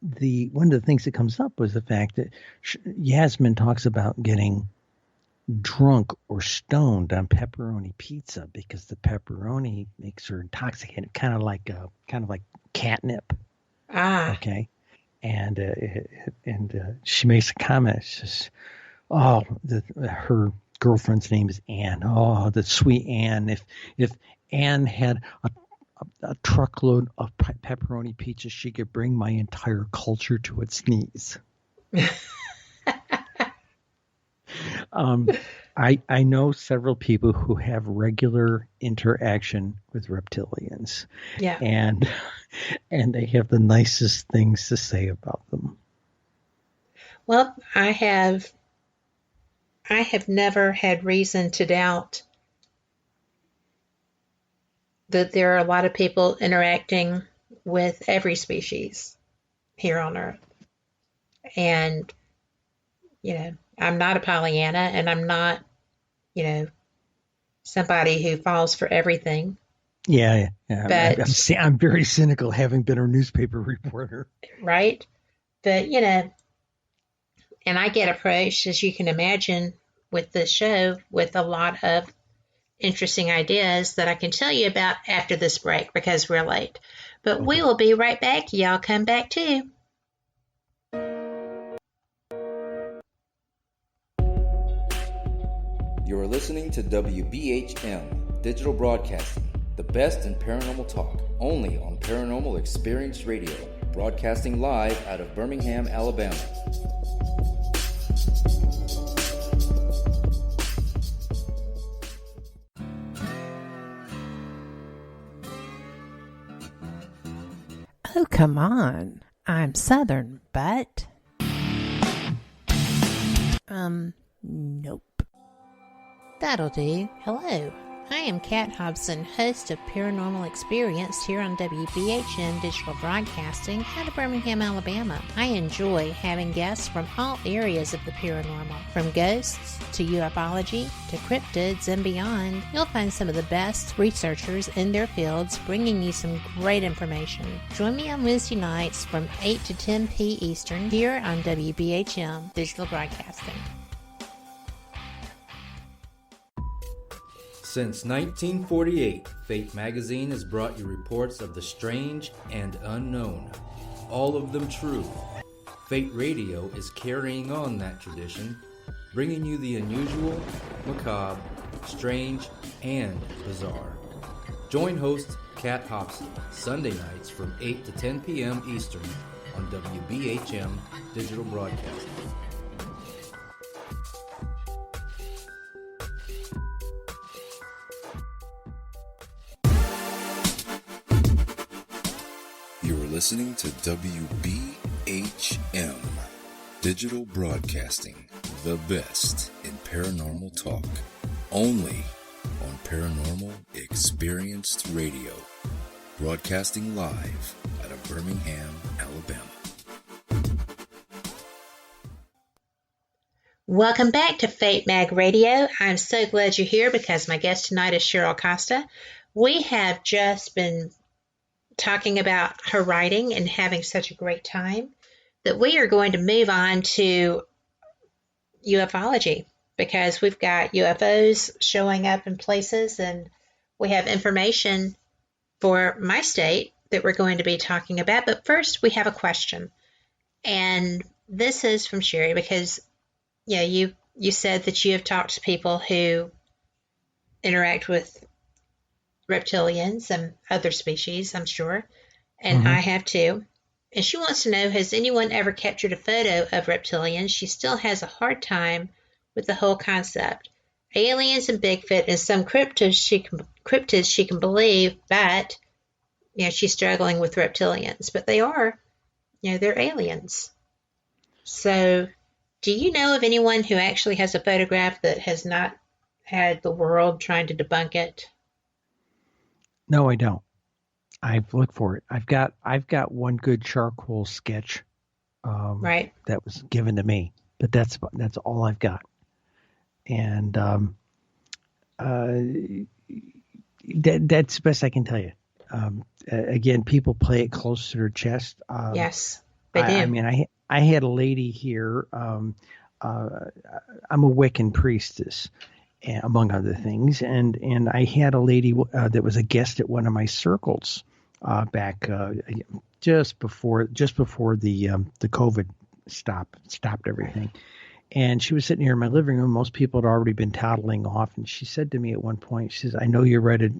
the one of the things that comes up was the fact that Yasmin talks about getting drunk or stoned on pepperoni pizza because the pepperoni makes her intoxicated, kind of like catnip. Ah. Okay. And she makes a comment. She says, "Oh, her girlfriend's name is Anne. Oh, the sweet Anne. If Anne had a truckload of pepperoni pizza, she could bring my entire culture to its knees." I know several people who have regular interaction with reptilians. Yeah. And they have the nicest things to say about them. Well, I have never had reason to doubt that there are a lot of people interacting with every species here on Earth. And, I'm not a Pollyanna, and I'm not, somebody who falls for everything. Yeah. But I'm very cynical, having been a newspaper reporter. Right. But, and I get approached, as you can imagine, with this show with a lot of interesting ideas that I can tell you about after this break because we're late. But okay. We will be right back. Y'all come back too. You're listening to WBHM Digital Broadcasting, the best in paranormal talk, only on Paranormal Experience Radio, broadcasting live out of Birmingham, Alabama. Oh, come on. I'm Southern, but... Nope. That'll do. Hello. I am Kat Hobson, host of Paranormal Experience here on WBHM Digital Broadcasting out of Birmingham, Alabama. I enjoy having guests from all areas of the paranormal, from ghosts to ufology to cryptids and beyond. You'll find some of the best researchers in their fields bringing you some great information. Join me on Wednesday nights from 8 to 10 p. Eastern here on WBHM Digital Broadcasting. Since 1948, Fate magazine has brought you reports of the strange and unknown, all of them true. Fate Radio is carrying on that tradition, bringing you the unusual, macabre, strange, and bizarre. Join host Kat Hobson Sunday nights from 8 to 10 p.m. Eastern on WBHM Digital Broadcasting. Listening to WBHM Digital Broadcasting, the best in paranormal talk, only on Paranormal Experienced Radio, broadcasting live out of Birmingham, Alabama. Welcome back to Fate Mag Radio. I'm so glad you're here because my guest tonight is Cheryl Costa. We have just been talking about her writing and having such a great time that we are going to move on to ufology because we've got UFOs showing up in places and we have information for my state that we're going to be talking about. But first we have a question, and this is from Sherry because you said that you have talked to people who interact with reptilians and other species, I'm sure, and I have too. And she wants to know, has anyone ever captured a photo of reptilians? She still has a hard time with the whole concept. Aliens and Bigfoot and some cryptids she can believe, but she's struggling with reptilians. But they are, they're aliens. So do you know of anyone who actually has a photograph that has not had the world trying to debunk it? No, I don't. I've looked for it. I've got one good charcoal sketch, right, that was given to me, but that's all I've got. And that's the best I can tell you. Again, people play it close to their chest. Yes, they do. I mean, I had a lady here. I'm a Wiccan priestess, among other things, and I had a lady that was a guest at one of my circles back just before the COVID stopped everything, and she was sitting here in my living room. Most people had already been toddling off, and she said to me at one point, she says, "I know you write a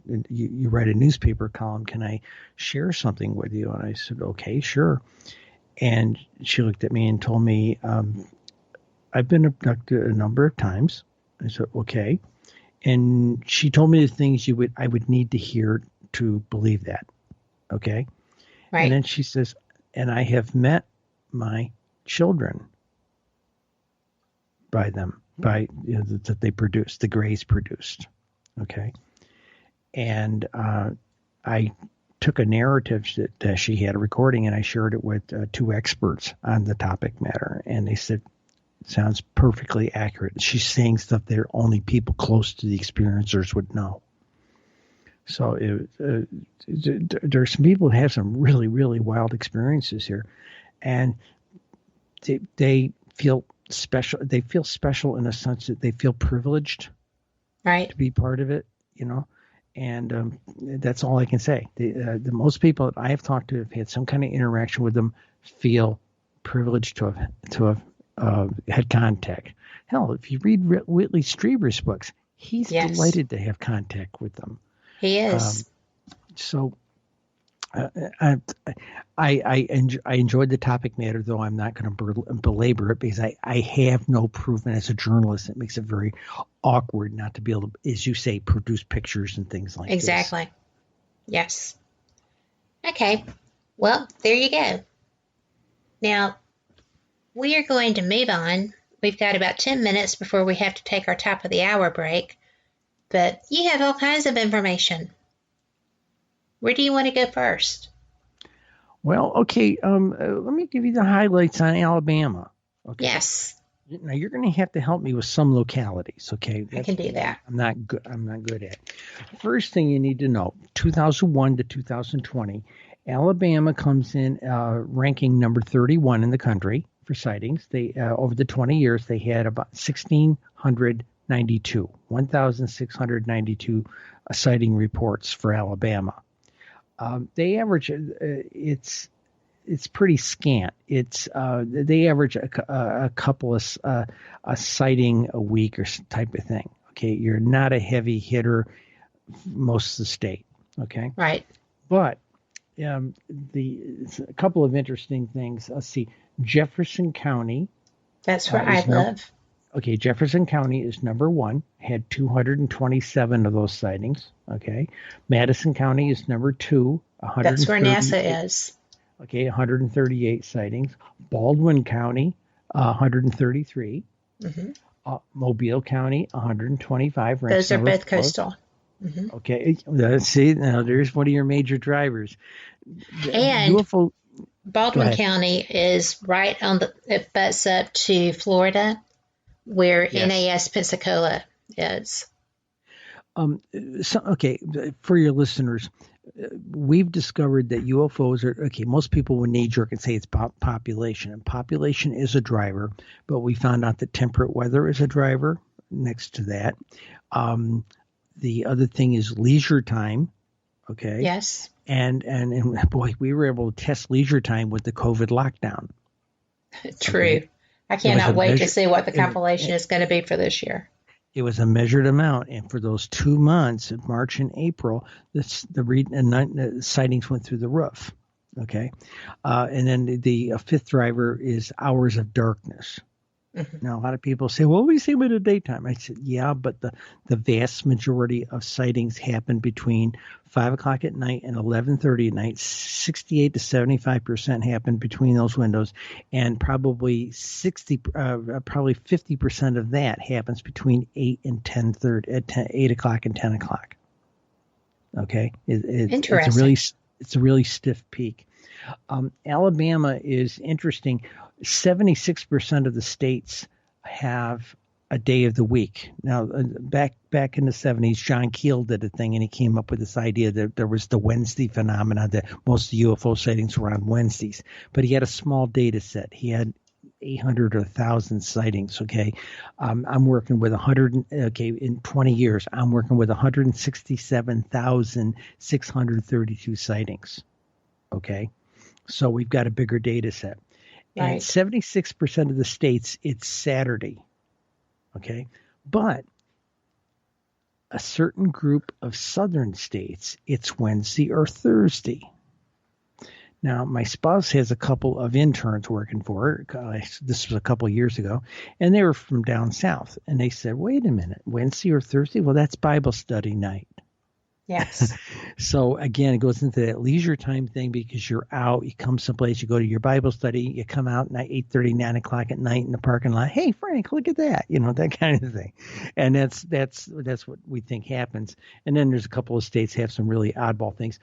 newspaper column. Can I share something with you?" And I said, "Okay, sure." And she looked at me and told me, "I've been abducted a number of times." I said, okay. And she told me the things I would need to hear to believe that. Okay. Right. And then she says, and I have met my children by them, that they produced, the Greys produced. Okay. And I took a narrative that she had a recording and I shared it with two experts on the topic matter. And they said, sounds perfectly accurate. She's saying stuff that only people close to the experiencers would know. So there's some people who have some really, really wild experiences here, and they feel special. They feel special in a sense that they feel privileged, right, to be part of it. And that's all I can say. The most people that I have talked to have had some kind of interaction with them feel privileged to have had contact. Hell, if you read Whitley Strieber's books, he's delighted to have contact with them. He is. I enjoyed the topic matter, though I'm not going to belabor it because I have no proof, and as a journalist, it makes it very awkward not to be able to, as you say, produce pictures and things like exactly. Yes. Okay. Well, there you go. Now, we are going to move on we've got about 10 minutes before we have to take our top of the hour break, but you have all kinds of information. Where do you want to go first? Well, okay, let me give you the highlights on Alabama. Okay. Yes. Now you're going to have to help me with some localities, okay? I can do that. I'm not good at. First thing you need to know, 2001 to 2020, Alabama comes in ranking number 31 in the country for sightings. They over the 20 years they had about 1,692 sighting reports for Alabama. They average it's pretty scant. They average a couple of a sighting a week or type of thing. Okay, you're not a heavy hitter most of the state. Okay, right. But a couple of interesting things. Let's see, Jefferson County. That's where I live. Okay, Jefferson County is number 1, had 227 of those sightings. Okay, Madison County is number 2, That's where NASA is. Okay, 138 sightings. Baldwin County, 133. Mm-hmm. Mobile County, 125. Those are both coastal. Mm-hmm. Okay, see, now there's one of your major drivers. And Baldwin County is right on it butts up to Florida, where NAS Pensacola is. Okay, for your listeners, we've discovered that UFOs are, okay, most people would knee-jerk and say it's population, and population is a driver, but we found out that temperate weather is a driver next to that. The other thing is leisure time, okay? Yes. And boy, we were able to test leisure time with the COVID lockdown. True. Okay? I cannot wait to see what the compilation is going to be for this year. It was a measured amount, and for those 2 months, March and April, the sightings went through the roof. Okay, and then the fifth driver is hours of darkness. Mm-hmm. Now, a lot of people say, well, we see them in the daytime. I said, yeah, but the vast majority of sightings happen between 5 o'clock at night and 11:30 at night. 68 to 75% happen between those windows, and probably 50% of that happens between 8 and 8 o'clock and 10 o'clock. Okay, interesting. It's a really stiff peak. Alabama is interesting. 76% of the states have a day of the week. Now, back in the 70s, John Keel did a thing, and he came up with this idea that there was the Wednesday phenomena, that most of the UFO sightings were on Wednesdays. But he had a small data set. He had 800 or 1,000 sightings, okay? I'm working with 100, okay, in 20 years, I'm working with 167,632 sightings, okay? So we've got a bigger data set. And 76% of the states, it's Saturday, okay? But a certain group of southern states, it's Wednesday or Thursday. Now, my spouse has a couple of interns working for her. This was a couple of years ago, and they were from down south. And they said, wait a minute, Wednesday or Thursday? Well, that's Bible study night. Yes. So again, it goes into that leisure time thing, because you're out, you come someplace, you go to your Bible study, you come out at 8:30, 9 o'clock at night in the parking lot. Hey, Frank, look at that, that kind of thing. And that's what we think happens. And then there's a couple of states have some really oddball things.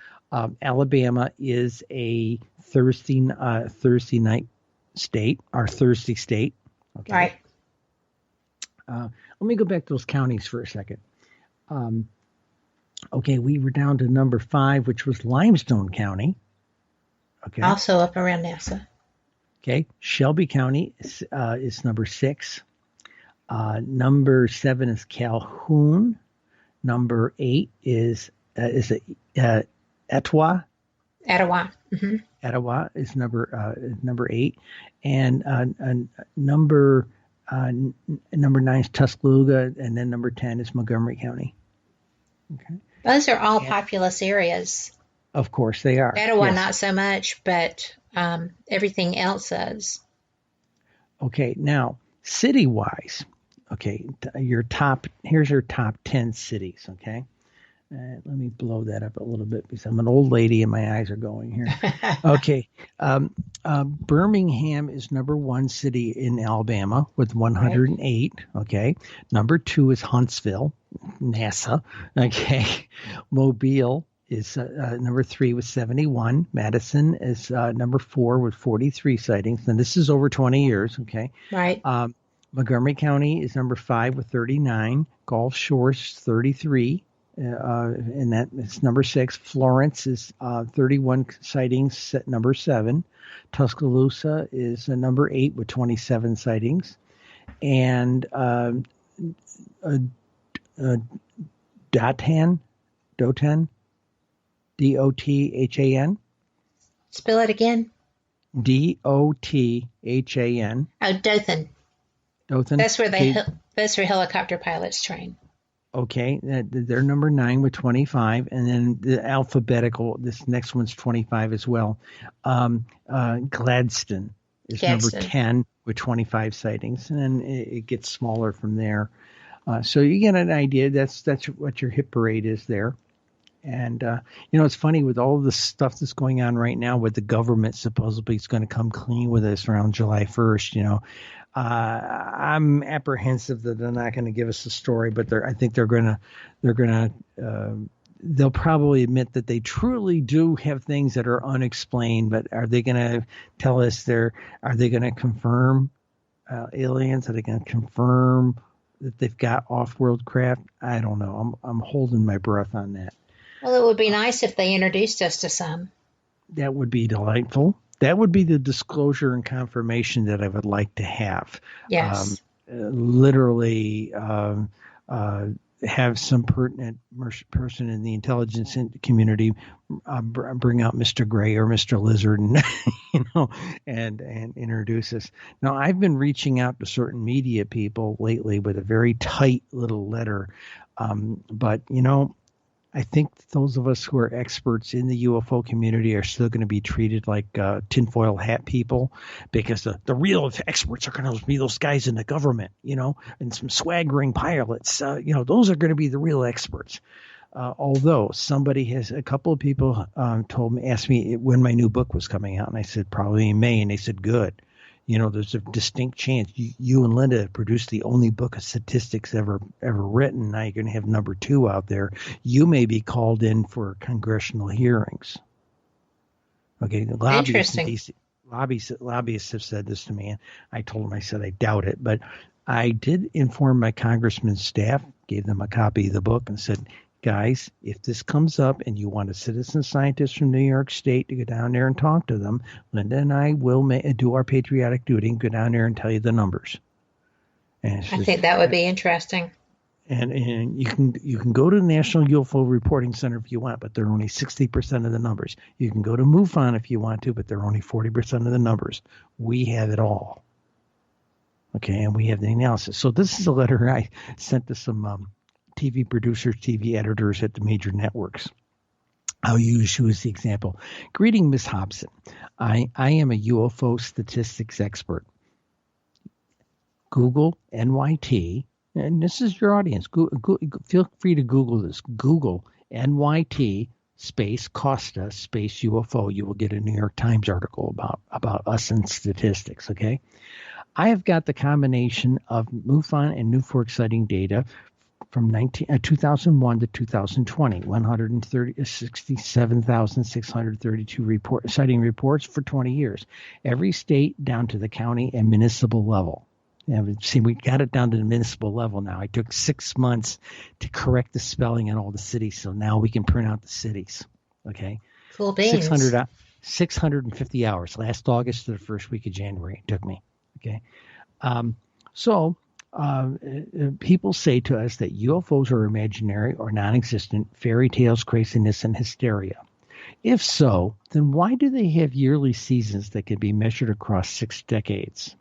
Alabama is a Thursday night state, our Thursday state. Okay. Right. Let me go back to those counties for a second. Okay, we were down to number 5, which was Limestone County. Okay. Also up around NASA. Okay, Shelby County is number 6. Number 7 is Calhoun. Number 8 is Etowah. Etowah. Mm-hmm. Etowah is number 8, and number 9 is Tuscaloosa, and then number 10 is Montgomery County. Okay. Those are all populous areas. Of course they are. Etowah, yes. Not so much, but everything else is. Okay, now city-wise, okay, here's your top 10 cities. Okay, Let me blow that up a little bit because I'm an old lady and my eyes are going here. Okay. Birmingham is number 1 city in Alabama with 108. Right. Okay. Number 2 is Huntsville, NASA. Okay. Mobile is number 3 with 71. Madison is number 4 with 43 sightings. And this is over 20 years. Okay. Right. Montgomery County is number 5 with 39. Gulf Shores 33. And that is number 6. Florence is 31 sightings, number 7. Tuscaloosa is number 8 with 27 sightings. And Dothan, D-O-T-H-A-N. Spell it again. D-O-T-H-A-N. Oh, Dothan. Dothan. That's where that's where helicopter pilots train. Okay, they're number 9 with 25, and then the alphabetical. This next one's 25 as well. Gladstone is number 10 with 25 sightings, and then it gets smaller from there. So you get an idea. That's what your hit parade is there. And it's funny with all the stuff that's going on right now with the government supposedly is going to come clean with us around July 1st. I'm apprehensive that they're not going to give us a story, but I think they'll probably admit that they truly do have things that are unexplained. But are they going to tell us are they going to confirm aliens? Are they going to confirm that they've got off-world craft? I don't know. I'm holding my breath on that. Well, it would be nice if they introduced us to some. That would be delightful. That would be the disclosure and confirmation that I would like to have. Yes. Literally have some pertinent person in the intelligence community bring out Mr. Gray or Mr. Lizard and, and introduce us. Now, I've been reaching out to certain media people lately with a very tight little letter. But, I think those of us who are experts in the UFO community are still going to be treated like tinfoil hat people, because the real experts are going to be those guys in the government, and some swaggering pilots. Those are going to be the real experts. Although a couple of people asked me when my new book was coming out, and I said probably in May, and they said good. There's a distinct chance you and Linda have produced the only book of statistics ever written. Now you're going to have number 2 out there. You may be called in for congressional hearings. Okay, lobbyists have said this to me, and I told them, I said I doubt it, but I did inform my congressman's staff, gave them a copy of the book, and said, guys, if this comes up and you want a citizen scientist from New York State to go down there and talk to them, Linda and I will do our patriotic duty and go down there and tell you the numbers. And I think that would be interesting. And you can go to the National UFO Reporting Center if you want, but they're only 60% of the numbers. You can go to MUFON if you want to, but they're only 40% of the numbers. We have it all. Okay, and we have the analysis. So this is a letter I sent to some TV producers, TV editors at the major networks. I'll use you as the example. Greeting, Miss Hobson. I am a UFO statistics expert. Google NYT, and this is your audience. Feel free to Google this. Google NYT space Costa space UFO. You will get a New York Times article about us and statistics, okay? I have got the combination of MUFON and Newfork sighting data from 2001 to 2020, 167,632 sighting reports for 20 years, every state down to the county and municipal level. See, we got it down to the municipal level now. I took 6 months to correct the spelling in all the cities, so now we can print out the cities. Okay, cool beans. 650 hours, last August to the first week of January, it took me. Okay, people say to us that UFOs are imaginary or non-existent, fairy tales, craziness, and hysteria. If so, then why do they have yearly seasons that can be measured across 6 decades?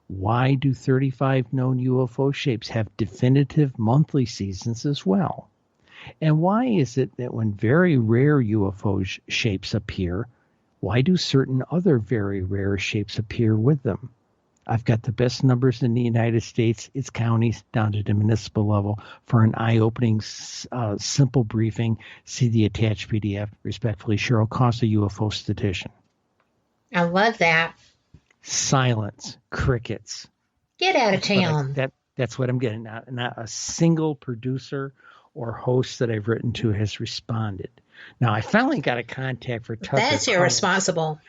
Why do 35 known UFO shapes have definitive monthly seasons as well? And why is it that when very rare UFO shapes appear, why do certain other very rare shapes appear with them? I've got the best numbers in the United States. It's counties down to the municipal level. For an eye-opening, simple briefing, see the attached PDF. Respectfully, Cheryl Costa, UFO statistician. I love that. Silence, crickets. Get out of town. That's what I'm getting. Not a single producer or host that I've written to has responded. Now, I finally got a contact for Tucker. That's irresponsible.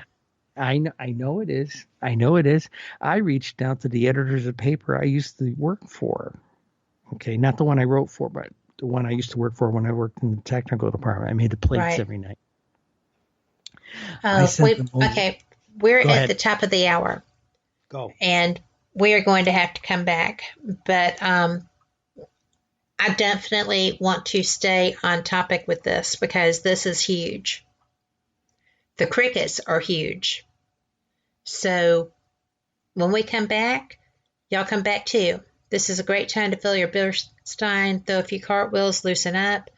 I know it is. I know it is. I reached out to the editors of the paper I used to work for. Okay, not the one I wrote for, but the one I used to work for when I worked in the technical department. I made the plates every night. Okay, we're at the top of the hour. Go. And we are going to have to come back. But I definitely want to stay on topic with this because this is huge. The crickets are huge. So when we come back, y'all come back too. This is a great time to fill your beer stein, throw a few cartwheels, loosen up.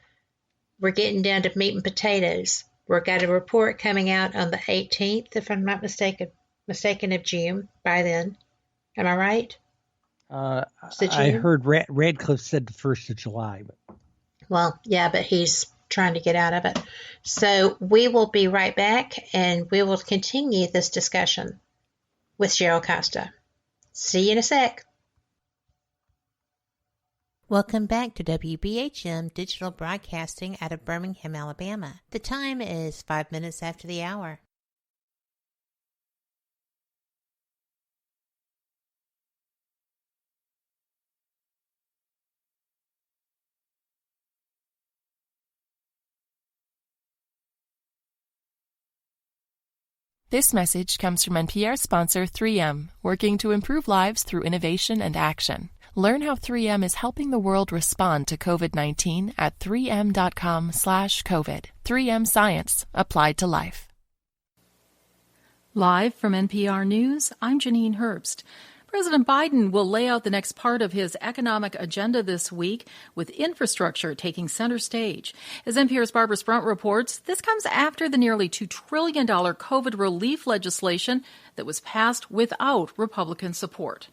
We're getting down to meat and potatoes. We've got a report coming out on the 18th, if I'm not mistaken of June by then. Am I right? I heard Radcliffe said the 1st of July. Well, yeah, but he's trying to get out of it. So we will be right back, and we will continue this discussion with Cheryl Costa. See you in a sec. Welcome back to WBHM Digital Broadcasting out of Birmingham, Alabama. The time is 5 minutes after the hour. This message comes from NPR sponsor 3M, working to improve lives through innovation and action. Learn how 3M is helping the world respond to COVID-19 at 3m.com/COVID. 3M Science, applied to life. Live from NPR News, I'm Janine Herbst. President Biden will lay out the next part of his economic agenda this week, with infrastructure taking center stage. As NPR's Barbara Sprunt reports, this comes after the nearly $2 trillion COVID relief legislation that was passed without Republican support.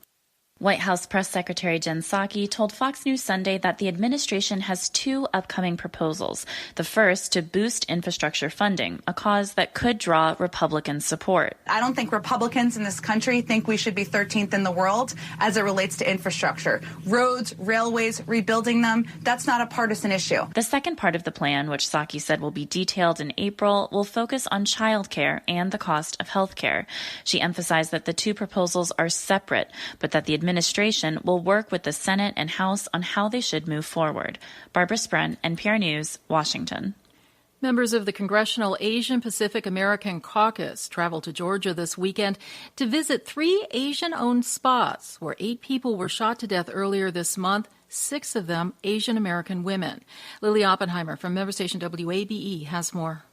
White House Press Secretary Jen Psaki told Fox News Sunday that the administration has 2 upcoming proposals. The first, to boost infrastructure funding, a cause that could draw Republican support. I don't think Republicans in this country think we should be 13th in the world as it relates to infrastructure. Roads, railways, rebuilding them, that's not a partisan issue. The second part of the plan, which Psaki said will be detailed in April, will focus on childcare and the cost of health care. She emphasized that the 2 proposals are separate, but that the administration will work with the Senate and House on how they should move forward. Barbara Sprunt, NPR News, Washington. Members of the Congressional Asian Pacific American Caucus traveled to Georgia this weekend to visit 3 Asian-owned spas where 8 people were shot to death earlier this month, 6 of them Asian American women. Lily Oppenheimer from member station WABE has more.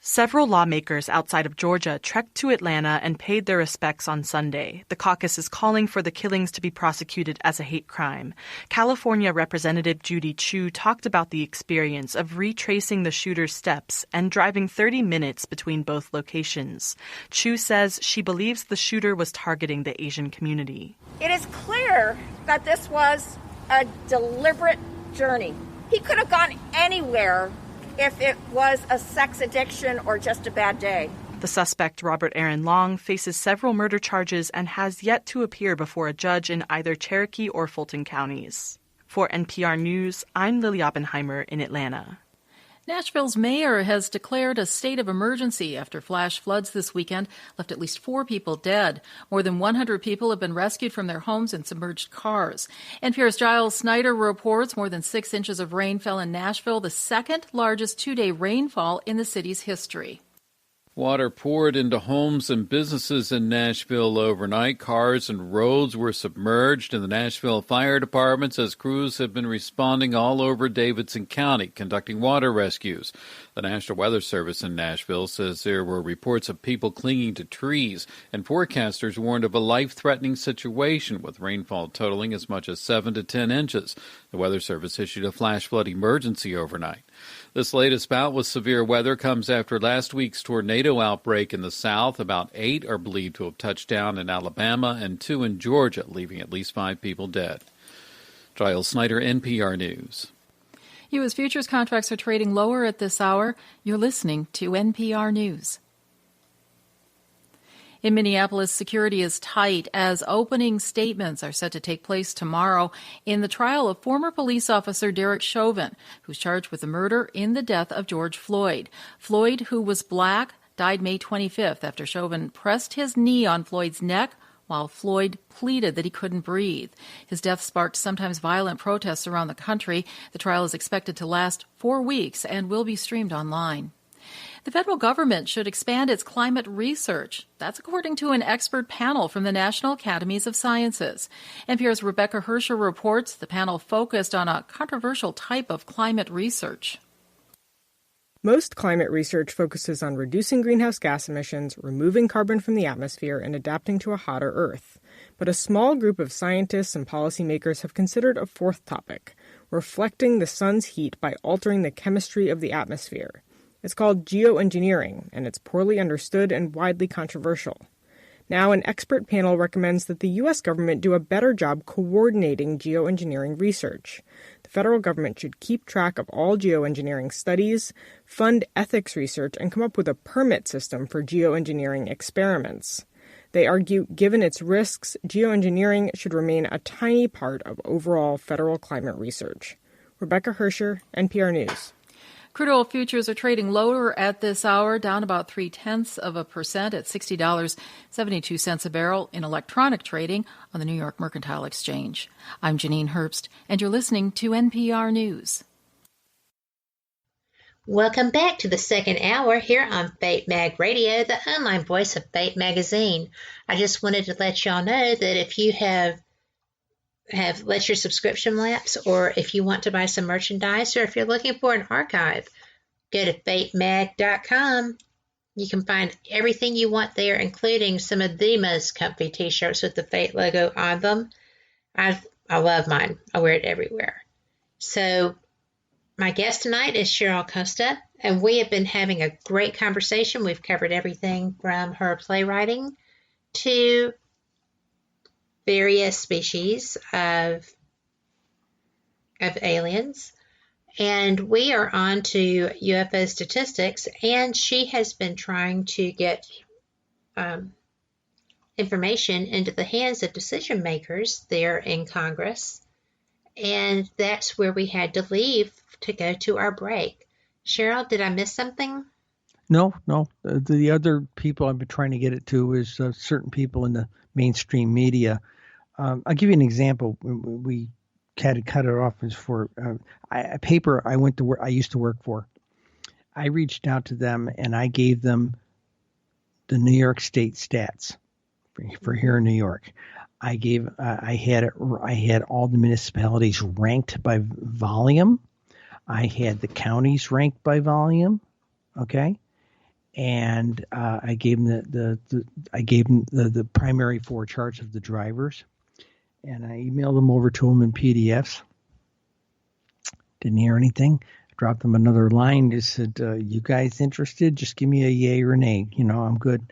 Several lawmakers outside of Georgia trekked to Atlanta and paid their respects on Sunday. The caucus is calling for the killings to be prosecuted as a hate crime. California Representative Judy Chu talked about the experience of retracing the shooter's steps and driving 30 minutes between both locations. Chu says she believes the shooter was targeting the Asian community. It is clear that this was a deliberate journey. He could have gone anywhere if it was a sex addiction or just a bad day. The suspect, Robert Aaron Long, faces several murder charges and has yet to appear before a judge in either Cherokee or Fulton counties. For NPR News, I'm Lily Oppenheimer in Atlanta. Nashville's mayor has declared a state of emergency after flash floods this weekend left at least 4 people dead. More than 100 people have been rescued from their homes in submerged cars. NPR's Giles Snyder reports more than 6 inches of rain fell in Nashville, the second largest 2-day rainfall in the city's history. Water poured into homes and businesses in Nashville overnight. Cars and roads were submerged, and the Nashville Fire Department says crews have been responding all over Davidson County, conducting water rescues. The National Weather Service in Nashville says there were reports of people clinging to trees, and forecasters warned of a life-threatening situation with rainfall totaling as much as 7 to 10 inches. The Weather Service issued a flash flood emergency overnight. This latest bout with severe weather comes after last week's tornado outbreak in the south. About 8 are believed to have touched down in Alabama and 2 in Georgia, leaving at least 5 people dead. Giles Snyder, NPR News. U.S. futures contracts are trading lower at this hour. You're listening to NPR News. In Minneapolis, security is tight as opening statements are set to take place tomorrow in the trial of former police officer Derek Chauvin, who's charged with the murder in the death of George Floyd. Floyd, who was black, died May 25th after Chauvin pressed his knee on Floyd's neck while Floyd pleaded that he couldn't breathe. His death sparked sometimes violent protests around the country. The trial is expected to last 4 weeks and will be streamed online. The federal government should expand its climate research. That's according to an expert panel from the National Academies of Sciences. NPR's Rebecca Hersher reports the panel focused on a controversial type of climate research. Most climate research focuses on reducing greenhouse gas emissions, removing carbon from the atmosphere, and adapting to a hotter Earth. But a small group of scientists and policymakers have considered a fourth topic, reflecting the sun's heat by altering the chemistry of the atmosphere. It's called geoengineering, and it's poorly understood and widely controversial. Now, an expert panel recommends that the U.S. government do a better job coordinating geoengineering research. The federal government should keep track of all geoengineering studies, fund ethics research, and come up with a permit system for geoengineering experiments. They argue, given its risks, geoengineering should remain a tiny part of overall federal climate research. Rebecca Hersher, NPR News. Crude oil futures are trading lower at this hour, down about 0.3% at $60.72 a barrel in electronic trading on the New York Mercantile Exchange. I'm Janine Herbst, and you're listening to NPR News. Welcome back to the second hour here on Fate Mag Radio, the online voice of Fate Magazine. I just wanted to let y'all know that if you have let your subscription lapse, or if you want to buy some merchandise, or if you're looking for an archive, go to fatemag.com. You can find everything you want there, including some of the most comfy t-shirts with the Fate logo on them. I love mine. I wear it everywhere. So my guest tonight is Cheryl Costa, and we have been having a great conversation. We've covered everything from her playwriting to various species of aliens, and we are on to UFO statistics, and she has been trying to get information into the hands of decision makers there in Congress, and that's where we had to leave to go to our break. Cheryl, did I miss something? No. The other people I've been trying to get it to is certain people in the mainstream media. I'll give you an example. We had to cut it off as for a paper I used to work for. I reached out to them and I gave them the New York State stats for here in New York. I had all the municipalities ranked by volume. I had the counties ranked by volume. Okay. And I gave them the primary 4 charts of the drivers. And I emailed them over to them in PDFs. Didn't hear anything. Dropped them another line. Just said, you guys interested? Just give me a yay or nay. I'm good.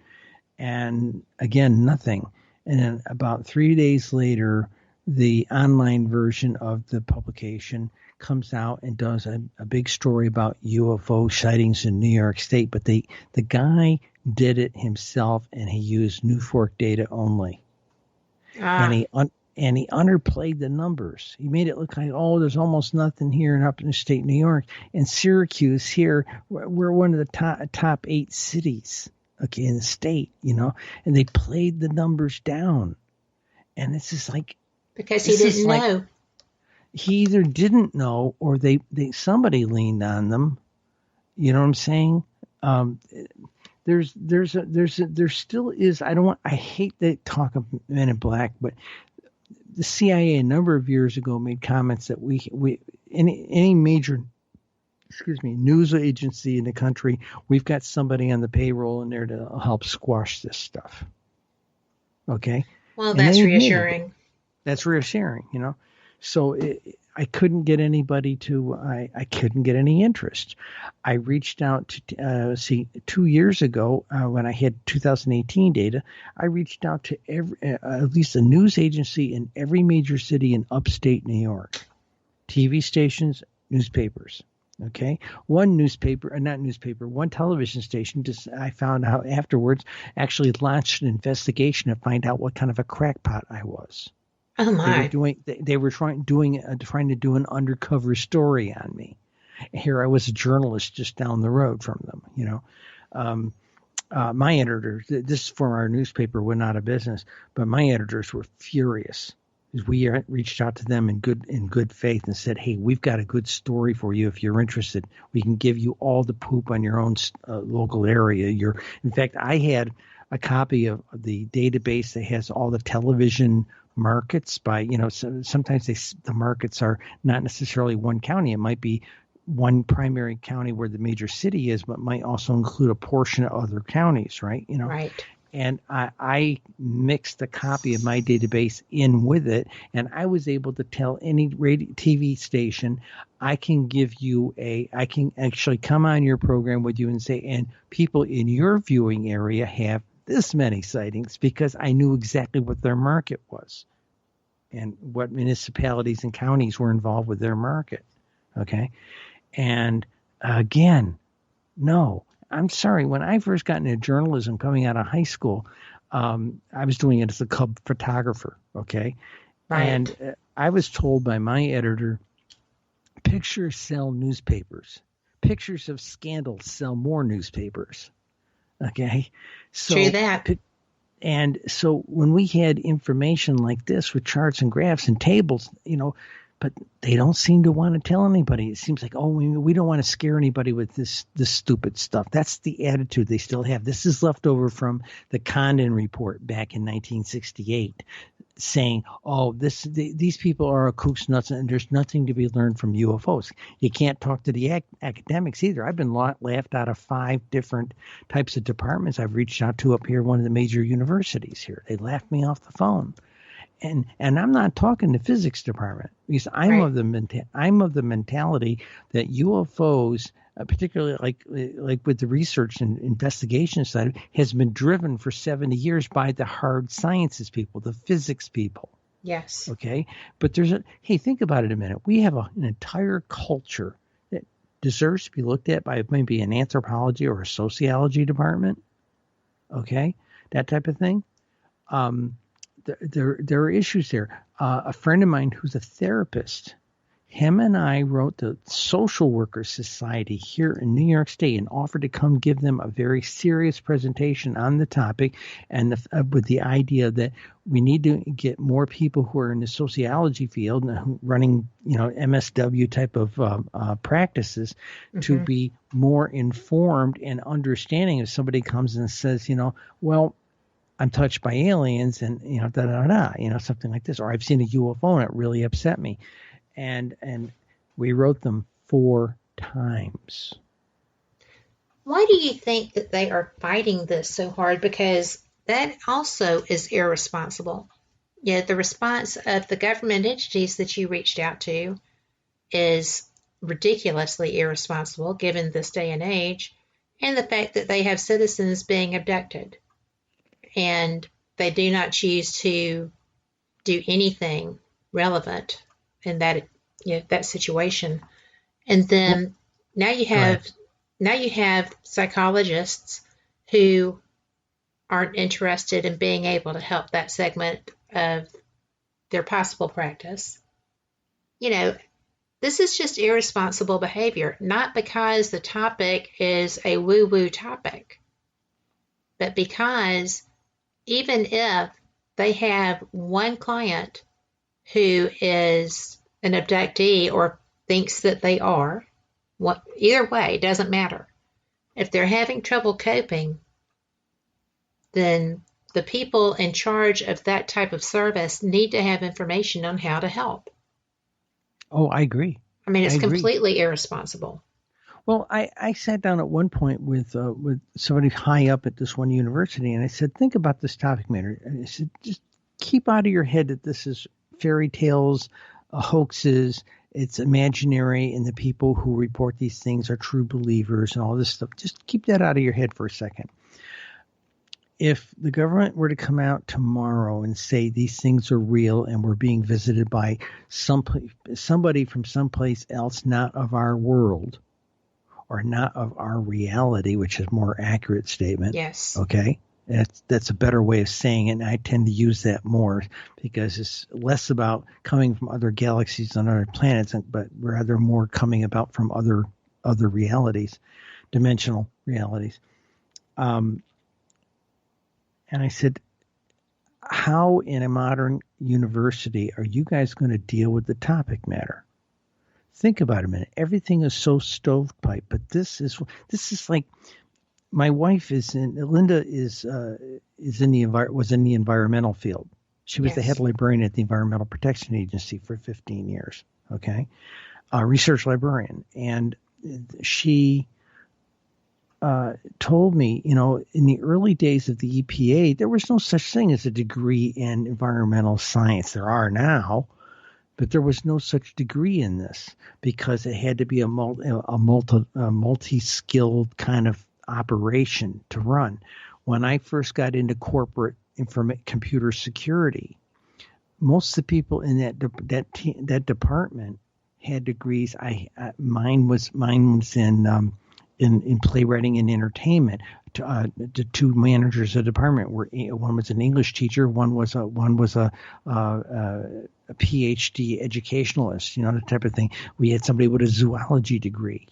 And again, nothing. And then about 3 days later, the online version of the publication comes out and does a big story about UFO sightings in New York State. But the guy did it himself, and he used New Fork data only. And he underplayed the numbers. He made it look like, there's almost nothing here in upstate New York. And Syracuse here, we're one of the top 8 cities, okay, in the state, and they played the numbers down. And it's just like, because he didn't know. He either didn't know, or they somebody leaned on them. You know what I'm saying? There still is. I hate the talk of Men in Black, but the CIA a number of years ago made comments that any major, news agency in the country, we've got somebody on the payroll in there to help squash this stuff. Okay. Well, that's reassuring. That's reassuring, So I couldn't get anybody to. I couldn't get any interest. I reached out to 2 years ago when I had 2018 data. I reached out to at least a news agency in every major city in upstate New York, TV stations, newspapers. Okay, one television station. I found out afterwards actually launched an investigation to find out what kind of a crackpot I was. Oh my! They were trying to do an undercover story on me. Here I was a journalist just down the road from them. My editor, this is from our newspaper, went out of business, but my editors were furious. We reached out to them in good faith and said, hey, we've got a good story for you. If you're interested, we can give you all the poop on your own local area. In fact, I had a copy of the database that has all the television markets by, sometimes the markets are not necessarily one county. It might be one primary county where the major city is, but might also include a portion of other counties, right? Right. And I mixed a copy of my database in with it, and I was able to tell any TV station, I can actually come on your program with you and say, and people in your viewing area have this many sightings, because I knew exactly what their market was and what municipalities and counties were involved with their market. Okay. And again, no. I'm sorry. When I first got into journalism coming out of high school, I was doing it as a cub photographer. Okay. Right. And I was told by my editor, pictures sell newspapers. Pictures of scandals sell more newspapers. Okay. So, true that. And so when we had information like this with charts and graphs and tables, but they don't seem to want to tell anybody. It seems like, we don't want to scare anybody with this stupid stuff. That's the attitude they still have. This is left over from the Condon report back in 1968, saying, these people are kooks, nuts, and there's nothing to be learned from UFOs. You can't talk to the academics either. I've been laughed out of 5 different types of departments I've reached out to up here, one of the major universities here. They laughed me off the phone. And I'm not talking the physics department, because I'm of the mentality that UFOs, particularly like with the research and investigation side, has been driven for 70 years by the hard sciences people, the physics people. Yes. Okay. But think about it a minute. We have an entire culture that deserves to be looked at by maybe an anthropology or a sociology department. Okay. That type of thing. There are issues there. A friend of mine who's a therapist, him and I wrote the Social Workers Society here in New York State and offered to come give them a very serious presentation on the topic, and with the idea that we need to get more people who are in the sociology field and running, MSW type of practices to be more informed and understanding. If somebody comes and says, I'm touched by aliens and, something like this, or I've seen a UFO and it really upset me. And we wrote them 4 times. Why do you think that they are fighting this so hard? Because that also is irresponsible. The response of the government entities that you reached out to is ridiculously irresponsible given this day and age, and the fact that they have citizens being abducted. And they do not choose to do anything relevant in that situation. And then now you have psychologists who aren't interested in being able to help that segment of their possible practice. This is just irresponsible behavior, not because the topic is a woo-woo topic, but because even if they have one client who is an abductee or thinks that they are, either way, it doesn't matter. If they're having trouble coping, then the people in charge of that type of service need to have information on how to help. Oh, I agree. I mean, it's completely irresponsible. Well, I sat down at one point with somebody high up at this one university, and I said, think about this topic matter. And I said, just keep out of your head that this is fairy tales, hoaxes. it's imaginary, and the people who report these things are true believers and all this stuff. Just keep that out of your head for a second. If the government were to come out tomorrow and say these things are real and we're being visited by somebody from someplace else, not of our world or not of our reality, which is a more accurate statement. Yes. Okay. That's a better way of saying it, and I tend to use that more because it's less about coming from other galaxies and other planets, but rather more coming about from other realities, dimensional realities. And I said, how in a modern university are you guys going to deal with the topic matter? Think about it a minute. Everything is so stovepipe, but this is like. My wife was in the environmental field. She was the head librarian at the Environmental Protection Agency for 15 years. Okay, research librarian, and she told me, in the early days of the EPA, there was no such thing as a degree in environmental science. There are now, but there was no such degree in this because it had to be a multi-skilled kind of operation to run. When I first got into corporate computer security, most of the people in that department had degrees. Mine was in playwriting and entertainment. The two managers of the department were, one was an English teacher, one was a PhD educationalist, that type of thing. We had somebody with a zoology degree.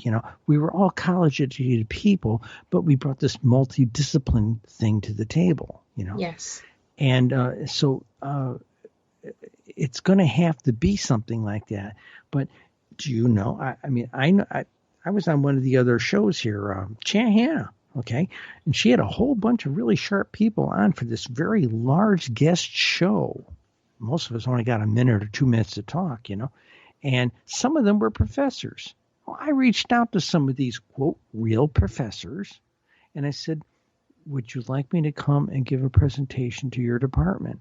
We were all college educated people, but we brought this multidiscipline thing to the table. Yes. And so it's going to have to be something like that. But do you know? I was on one of the other shows here, Hannah. Okay. And she had a whole bunch of really sharp people on for this very large guest show. Most of us only got a minute or 2 minutes to talk, and some of them were professors. Well, I reached out to some of these, quote, real professors, and I said, would you like me to come and give a presentation to your department?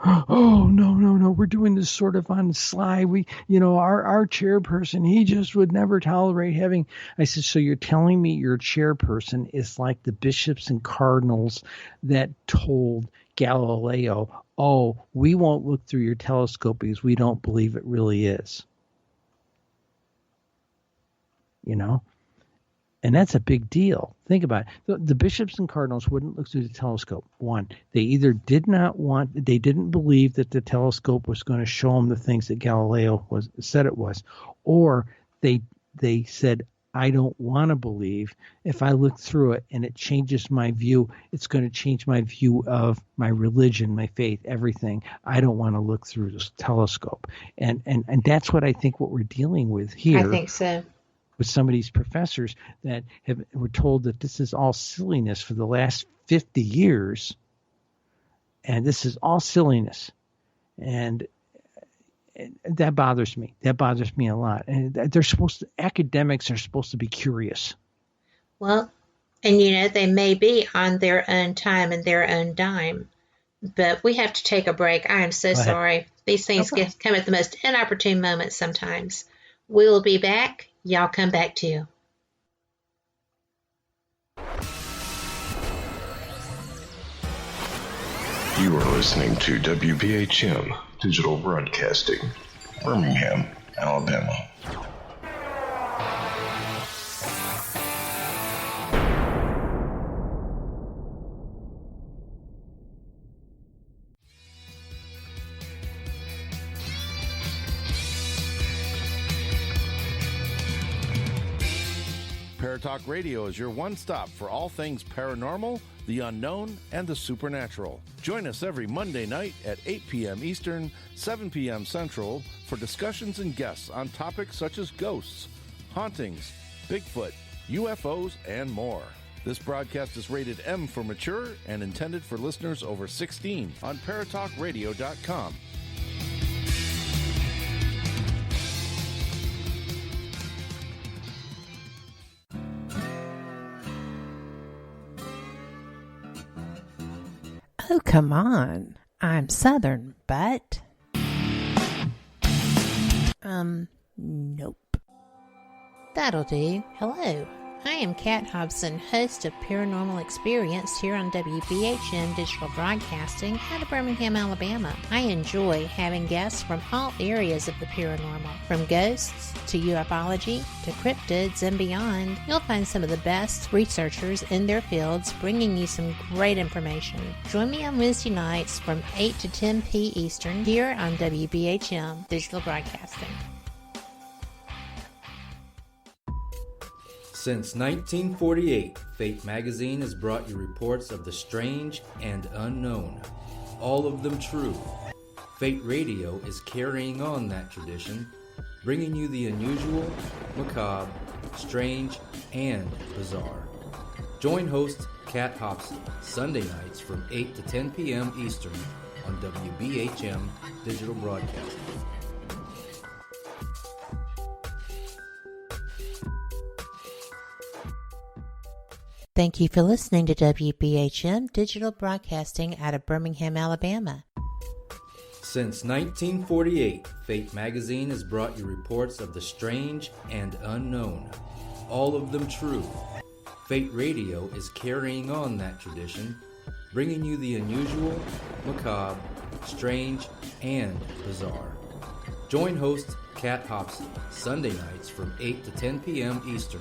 Oh, no, we're doing this sort of on the sly. Our chairperson, he just would never tolerate having. I said, so you're telling me your chairperson is like the bishops and cardinals that told Galileo, oh, we won't look through your telescope because we don't believe it really is. And that's a big deal. Think about it. The bishops and cardinals wouldn't look through the telescope. One, they either they didn't believe that the telescope was going to show them the things that Galileo said it was, or they said, I don't want to believe. If I look through it and it changes my view, it's going to change my view of my religion, my faith, everything. I don't want to look through this telescope. And that's what I think what we're dealing with here. I think so. With some of these professors that were told that this is all silliness for the last 50 years. And this is all silliness. And that bothers me. That bothers me a lot. And academics are supposed to be curious. Well, and they may be on their own time and their own dime. But we have to take a break. I am so sorry. These things come at the most inopportune moments sometimes. We will be back. Y'all come back too. You are listening to WBHM Digital Broadcasting, Birmingham, Alabama. Paratalk Radio is your one-stop for all things paranormal, the unknown, and the supernatural. Join us every Monday night at 8 p.m. Eastern, 7 p.m. Central for discussions and guests on topics such as ghosts, hauntings, Bigfoot, UFOs, and more. This broadcast is rated M for mature and intended for listeners over 16 on paratalkradio.com. Oh, come on. I'm Southern, but... Nope. That'll do. Hello. I am Kat Hobson, host of Paranormal Experience here on WBHM Digital Broadcasting out of Birmingham, Alabama. I enjoy having guests from all areas of the paranormal, from ghosts to ufology to cryptids and beyond. You'll find some of the best researchers in their fields bringing you some great information. Join me on Wednesday nights from 8 to 10 p. Eastern here on WBHM Digital Broadcasting. Since 1948, Fate magazine has brought you reports of the strange and unknown, all of them true. Fate Radio is carrying on that tradition, bringing you the unusual, macabre, strange, and bizarre. Join host Kat Hobson Sunday nights from 8 to 10 p.m. Eastern on WBHM Digital Broadcasting. Thank you for listening to WBHM Digital Broadcasting out of Birmingham, Alabama. Since 1948, Fate magazine has brought you reports of the strange and unknown, all of them true. Fate Radio is carrying on that tradition, bringing you the unusual, macabre, strange, and bizarre. Join host Kat Hobson Sunday nights from 8 to 10 p.m. Eastern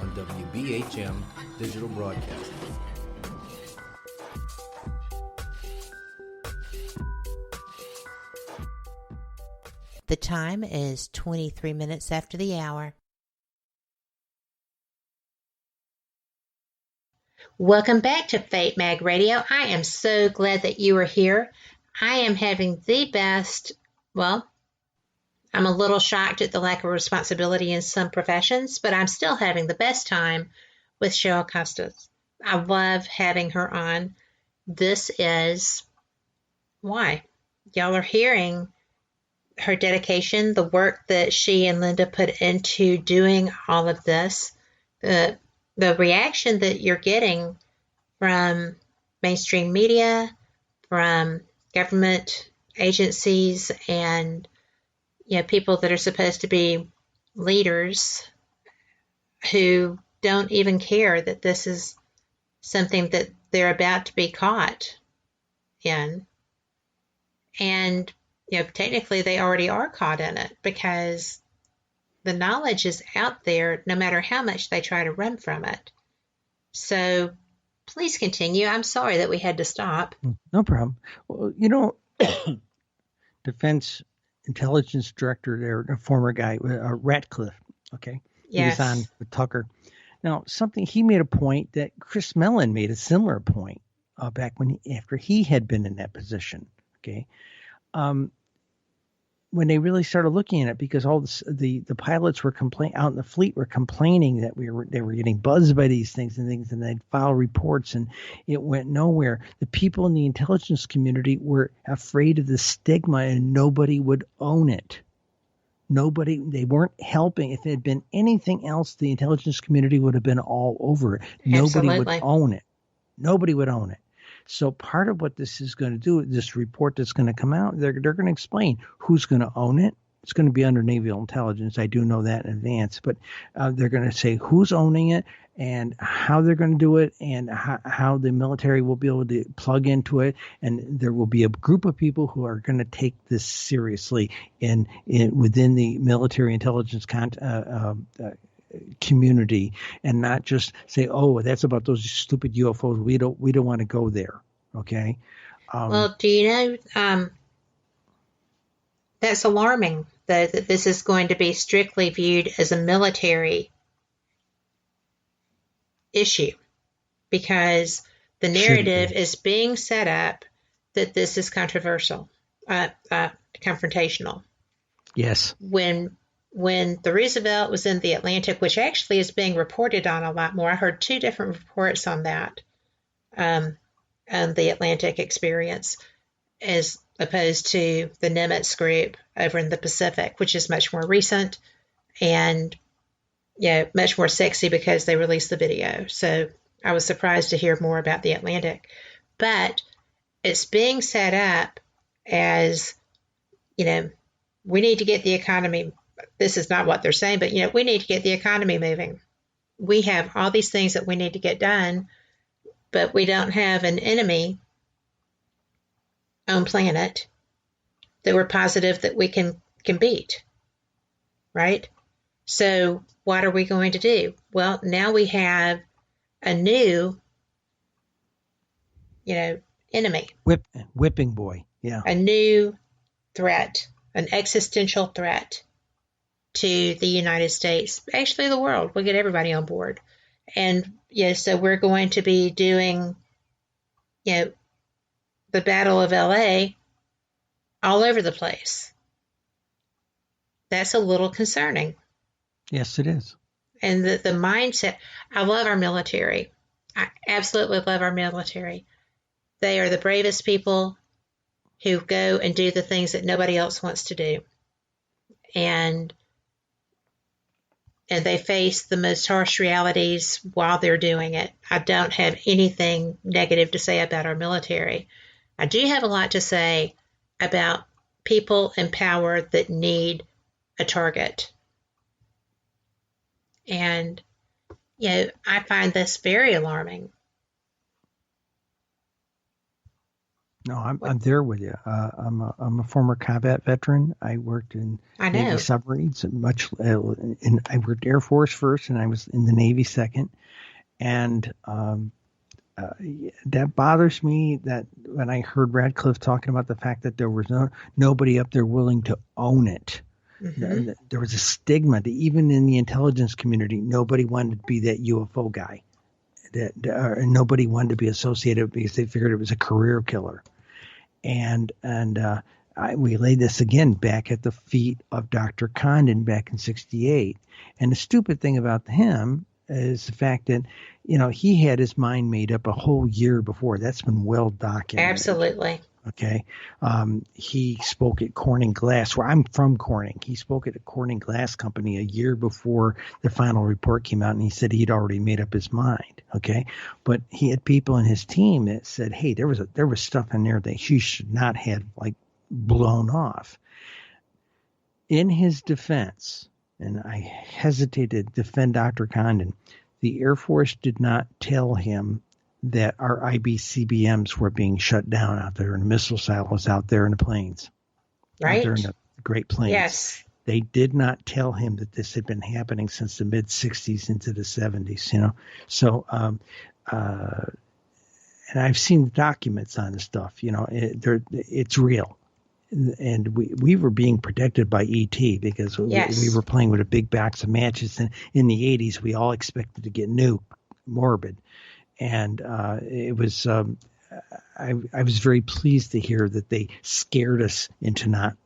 on WBHM Digital Broadcasting. The time is 23 minutes after the hour. Welcome back to Fate Mag Radio. I am so glad that you are here. I am having the best, well, I'm a little shocked at the lack of responsibility in some professions, but I'm still having the best time with Cheryl Costa. I love having her on. This is why. Y'all are hearing her dedication, the work that she and Linda put into doing all of this, the reaction that you're getting from mainstream media, from government agencies, and people that are supposed to be leaders who don't even care that this is something that they're about to be caught in. And, technically they already are caught in it because the knowledge is out there no matter how much they try to run from it. So please continue. I'm sorry that we had to stop. No problem. Well, Defense Intelligence Director there, a former guy, Ratcliffe, okay? Yes. He was on with Tucker. Now, he made a point that Chris Mellon made a similar point back after he had been in that position, okay? When they really started looking at it, because all the pilots were out in the fleet were complaining that they were getting buzzed by these things, and they'd file reports, and it went nowhere. The people in the intelligence community were afraid of the stigma, and nobody would own it. They weren't helping. If it had been anything else, the intelligence community would have been all over it. Absolutely. Nobody would own it. Nobody would own it. So part of what this is going to do, this report that's going to come out, they're going to explain who's going to own it. It's going to be under naval intelligence. I do know that in advance, but they're going to say who's owning it and how they're going to do it and how the military will be able to plug into it. And there will be a group of people who are going to take this seriously within the military intelligence community, and not just say, "Oh, that's about those stupid UFOs. We don't want to go there." Okay. Well, do you know that's alarming that this is going to be strictly viewed as a military issue, because the narrative is being set up that this is controversial, confrontational. Yes. When the Roosevelt was in the Atlantic, which actually is being reported on a lot more. I heard 2 different reports on that, on the Atlantic experience, as opposed to the Nimitz group over in the Pacific, which is much more recent and much more sexy because they released the video. So I was surprised to hear more about the Atlantic. But it's being set up as, we need to get the economy this is not what they're saying, but, we need to get the economy moving. We have all these things that we need to get done, but we don't have an enemy on planet that we're positive that we can beat, right? So what are we going to do? Well, now we have a new, enemy. Whipping boy, yeah. A new threat, an existential threat to the United States, actually the world. We'll get everybody on board. And, so we're going to be doing, the Battle of LA all over the place. That's a little concerning. Yes, it is. And the mindset, I love our military. I absolutely love our military. They are the bravest people who go and do the things that nobody else wants to do. And they face the most harsh realities while they're doing it. I don't have anything negative to say about our military. I do have a lot to say about people in power that need a target. And, I find this very alarming. No, I'm there with you. I'm a former combat veteran. I worked in Navy submarines. I worked Air Force first, and I was in the Navy second. And that bothers me. That when I heard Radcliffe talking about the fact that there was nobody up there willing to own it. Mm-hmm. There was a stigma that even in the intelligence community, nobody wanted to be that UFO guy. Nobody wanted to be associated because they figured it was a career killer. And we laid this again back at the feet of Dr. Condon back in '68. And the stupid thing about him is the fact that, he had his mind made up a whole year before. That's been well documented. Absolutely. Okay. He spoke at Corning Glass, where I'm from Corning. He spoke at a Corning Glass company a year before the final report came out, and he said he'd already made up his mind. Okay. But he had people in his team that said, hey, there was stuff in there that he should not have blown off. In his defense, and I hesitate to defend Dr. Condon, the Air Force did not tell him that our IBCBMs were being shut down out there and missile silos out there in the plains. Right. Out there in the Great Plains. Yes. They did not tell him that this had been happening since the mid-'60s into the '70s, So, and I've seen documents on this stuff, it's real. And we were being protected by ET because we were playing with a big box of matches. And in the 80s, we all expected to get nuked, morbid. And it was I was very pleased to hear that they scared us into not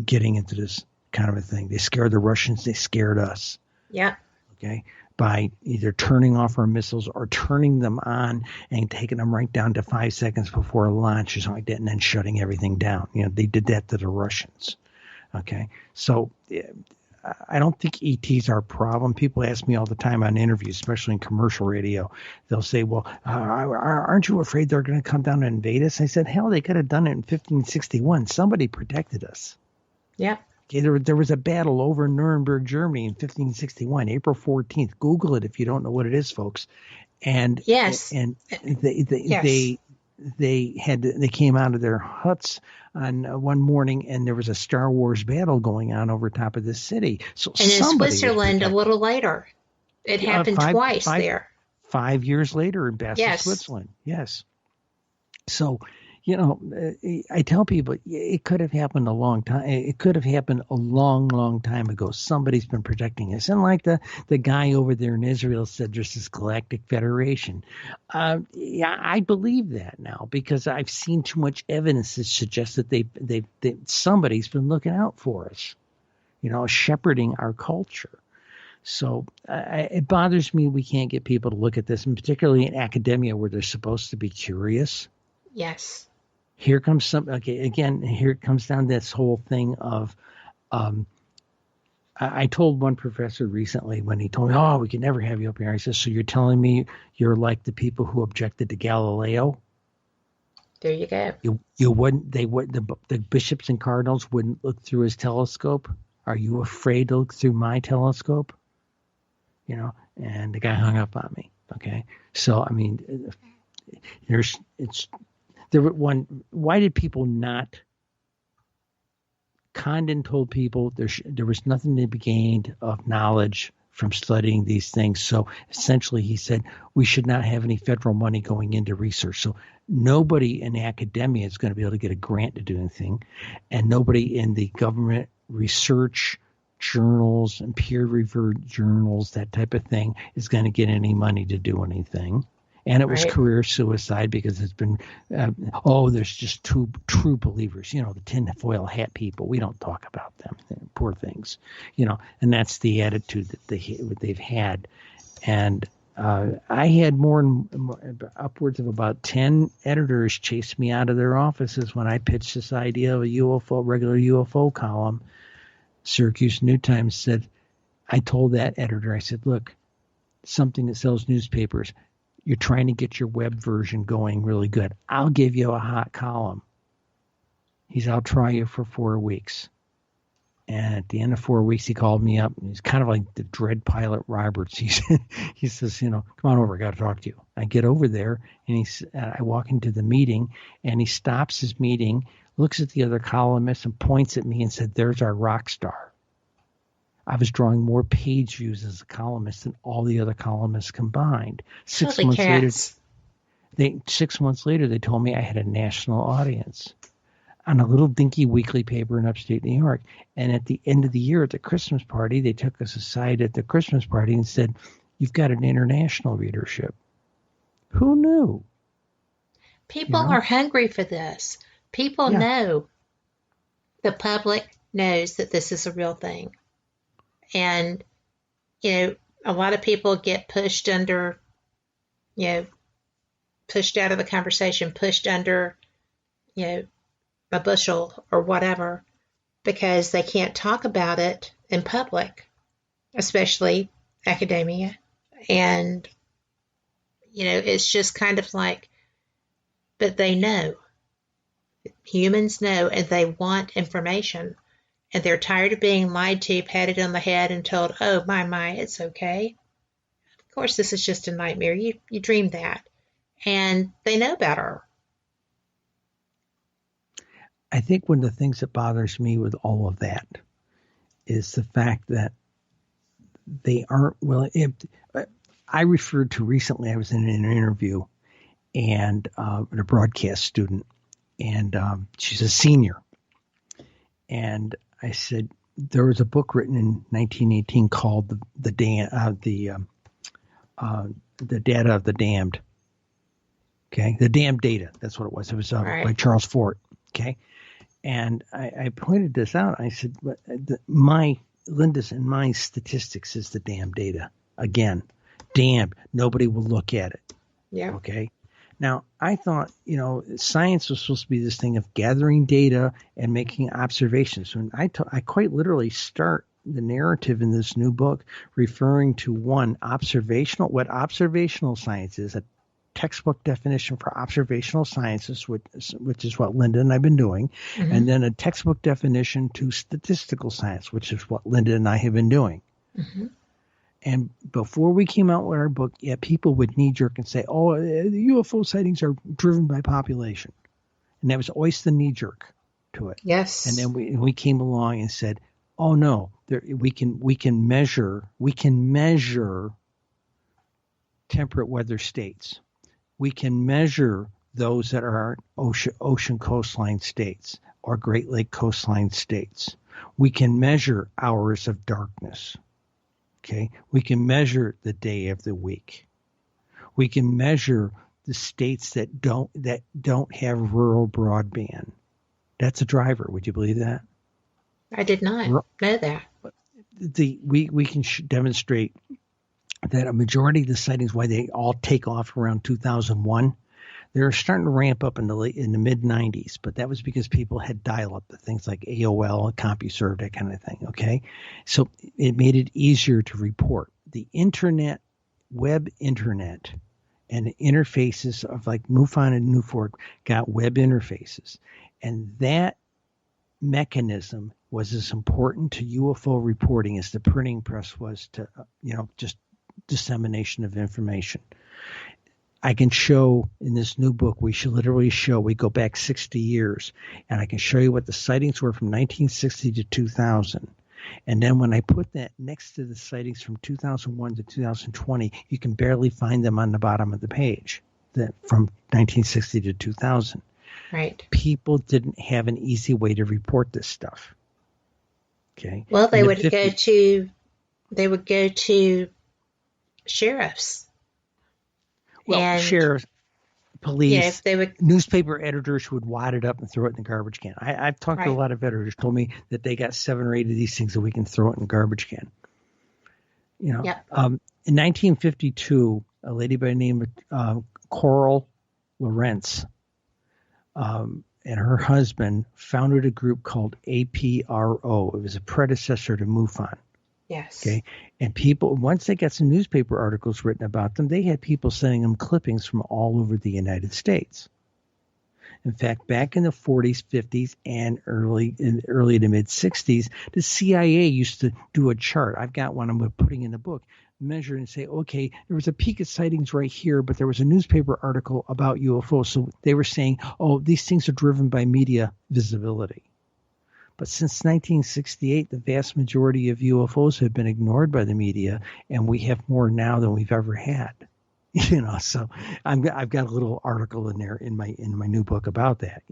getting into this kind of a thing. They scared the Russians. They scared us. Yeah. Okay. By either turning off our missiles or turning them on and taking them right down to 5 seconds before a launch or something like that, and then shutting everything down. They did that to the Russians. Okay. So I don't think ETs are a problem. People ask me all the time on interviews, especially in commercial radio. They'll say, well, aren't you afraid they're going to come down and invade us? I said, hell, they could have done it in 1561. Somebody protected us. Yeah. Okay, there was a battle over Nuremberg, Germany in 1561, April 14th. Google it if you don't know what it is, folks. And yes. And they came out of their huts on one morning, and there was a Star Wars battle going on over top of this city. So and in Switzerland a little later, it happened twice there. 5 years later in Basel, Switzerland. Yes. So, I tell people it could have happened a long time. It could have happened a long, long time ago. Somebody's been protecting us. And like the guy over there in Israel said, there's this galactic federation. I believe that now because I've seen too much evidence that suggests that somebody's been looking out for us, shepherding our culture. So it bothers me we can't get people to look at this, and particularly in academia where they're supposed to be curious. Yes. Here comes here it comes down to this whole thing of, I told one professor recently when he told me, oh, we can never have you up here. I said, so you're telling me you're like the people who objected to Galileo? There you go. The bishops and cardinals wouldn't look through his telescope? Are you afraid to look through my telescope? You know, and the guy hung up on me. Okay. So, I mean, why did people not? Condon told people there was nothing to be gained of knowledge from studying these things. So essentially he said we should not have any federal money going into research. So nobody in academia is going to be able to get a grant to do anything, and nobody in the government research journals and peer-reviewed journals, that type of thing, is going to get any money to do anything. And it was career suicide because it's been, there's just two true believers, you know, the tinfoil hat people. We don't talk about them, poor things, you know, and that's the attitude that they've had. And I had more upwards of about 10 editors chase me out of their offices when I pitched this idea of a regular UFO column. Syracuse New Times said, I told that editor, I said, look, something that sells newspapers, you're trying to get your web version going really good. I'll give you a hot column. He said, I'll try you for 4 weeks. And at the end of 4 weeks, he called me up. And he's kind of like the dread pilot Roberts. He says, you know, come on over. I got to talk to you. I get over there, and I walk into the meeting, and he stops his meeting, looks at the other columnists, and points at me and said, there's our rock star. I was drawing more page views as a columnist than all the other columnists combined. 6 months later, they told me I had a national audience on a little dinky weekly paper in upstate New York. And at the end of the year at the Christmas party, they took us aside at the Christmas party and said, you've got an international readership. Who knew? People are hungry for this. People know. The public knows that this is a real thing. And, you know, a lot of people get pushed under, you know, pushed out of the conversation, pushed under, you know, a bushel or whatever, because they can't talk about it in public, especially academia. And, you know, it's just kind of like, but they know. Humans know, and they want information. And they're tired of being lied to, patted on the head, and told, oh, my, it's okay. Of course, this is just a nightmare. You dreamed that. And they know better. I think one of the things that bothers me with all of that is the fact that they aren't willing. I referred to recently, I was in an interview and a broadcast student, and she's a senior. And I said, there was a book written in 1918 called the Data of the Damned. Okay, the Damned Data. That's what it was. It was by Charles Fort. Okay, and I pointed this out. I said, Linda's and my statistics is the damn data. Again, damned. Nobody will look at it. Yeah. Okay. Now, I thought, you know, science was supposed to be this thing of gathering data and making observations. And I quite literally start the narrative in this new book referring to what observational science is, a textbook definition for observational sciences, which is what Linda and I have been doing, and then a textbook definition to statistical science, which is what Linda and I have been doing. Mm-hmm. And before we came out with our book, people would knee-jerk and say, oh, the UFO sightings are driven by population. And that was always the knee-jerk to it. Yes. And then we came along and said, oh, no, we can measure temperate weather states. We can measure those that are ocean coastline states or Great Lake coastline states. We can measure hours of darkness. Okay, we can measure the day of the week. We can measure the states that don't have rural broadband. That's a driver. Would you believe that? I did not know that. We can demonstrate that a majority of the sightings, why they all take off around 2001, they're starting to ramp up in the mid 90s, but that was because people had dial-up, things like AOL, CompuServe, that kind of thing. Okay, so it made it easier to report. The internet, web internet, and interfaces of like MUFON and Newport got web interfaces, and that mechanism was as important to UFO reporting as the printing press was to, just dissemination of information. I can show in this new book, we go back 60 years, and I can show you what the sightings were from 1960 to 2000. And then when I put that next to the sightings from 2001 to 2020, you can barely find them on the bottom of the page from 1960 to 2000. Right. People didn't have an easy way to report this stuff. Okay. Well, they would go to sheriffs. Well, and, sheriffs, police, they would, newspaper editors would wad it up and throw it in the garbage can. I've talked to a lot of editors, told me that they got 7 or 8 of these things that we can throw it in the garbage can. In 1952, a lady by the name of Coral Lawrence and her husband founded a group called APRO. It was a predecessor to MUFON. Yes. Okay. And people, once they got some newspaper articles written about them, they had people sending them clippings from all over the United States. In fact, back in the 40s, 50s, and early to mid 60s, the CIA used to do a chart. I've got one I'm putting in the book. Measure and say, okay, there was a peak of sightings right here, but there was a newspaper article about UFOs. So they were saying, oh, these things are driven by media visibility. But since 1968, the vast majority of UFOs have been ignored by the media, and we have more now than we've ever had. So I've got a little article in there in my new book about that.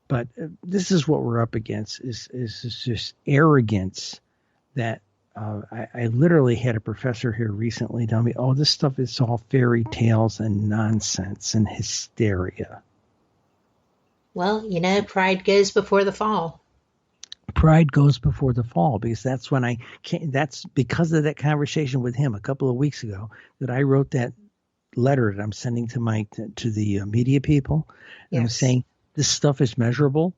But this is what we're up against: is just arrogance. That I literally had a professor here recently tell me, "Oh, this stuff is all fairy tales and nonsense and hysteria." Well, pride goes before the fall. Pride goes before the fall, because that's when that's because of that conversation with him a couple of weeks ago that I wrote that letter that I'm sending to the media people. Yes. I'm saying this stuff is measurable.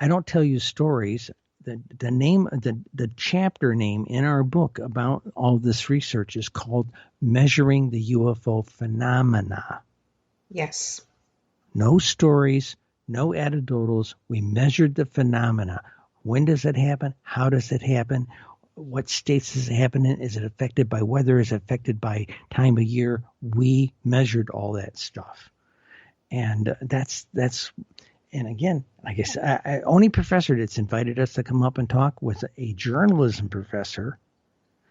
I don't tell you stories. The name, the chapter name in our book about all this research is called Measuring the UFO Phenomena. Yes. No stories. No anecdotals. We measured the phenomena. When does it happen? How does it happen? What states does it happen in? Is it affected by weather? Is it affected by time of year? We measured all that stuff. And and again, like I said, only professor that's invited us to come up and talk was a journalism professor,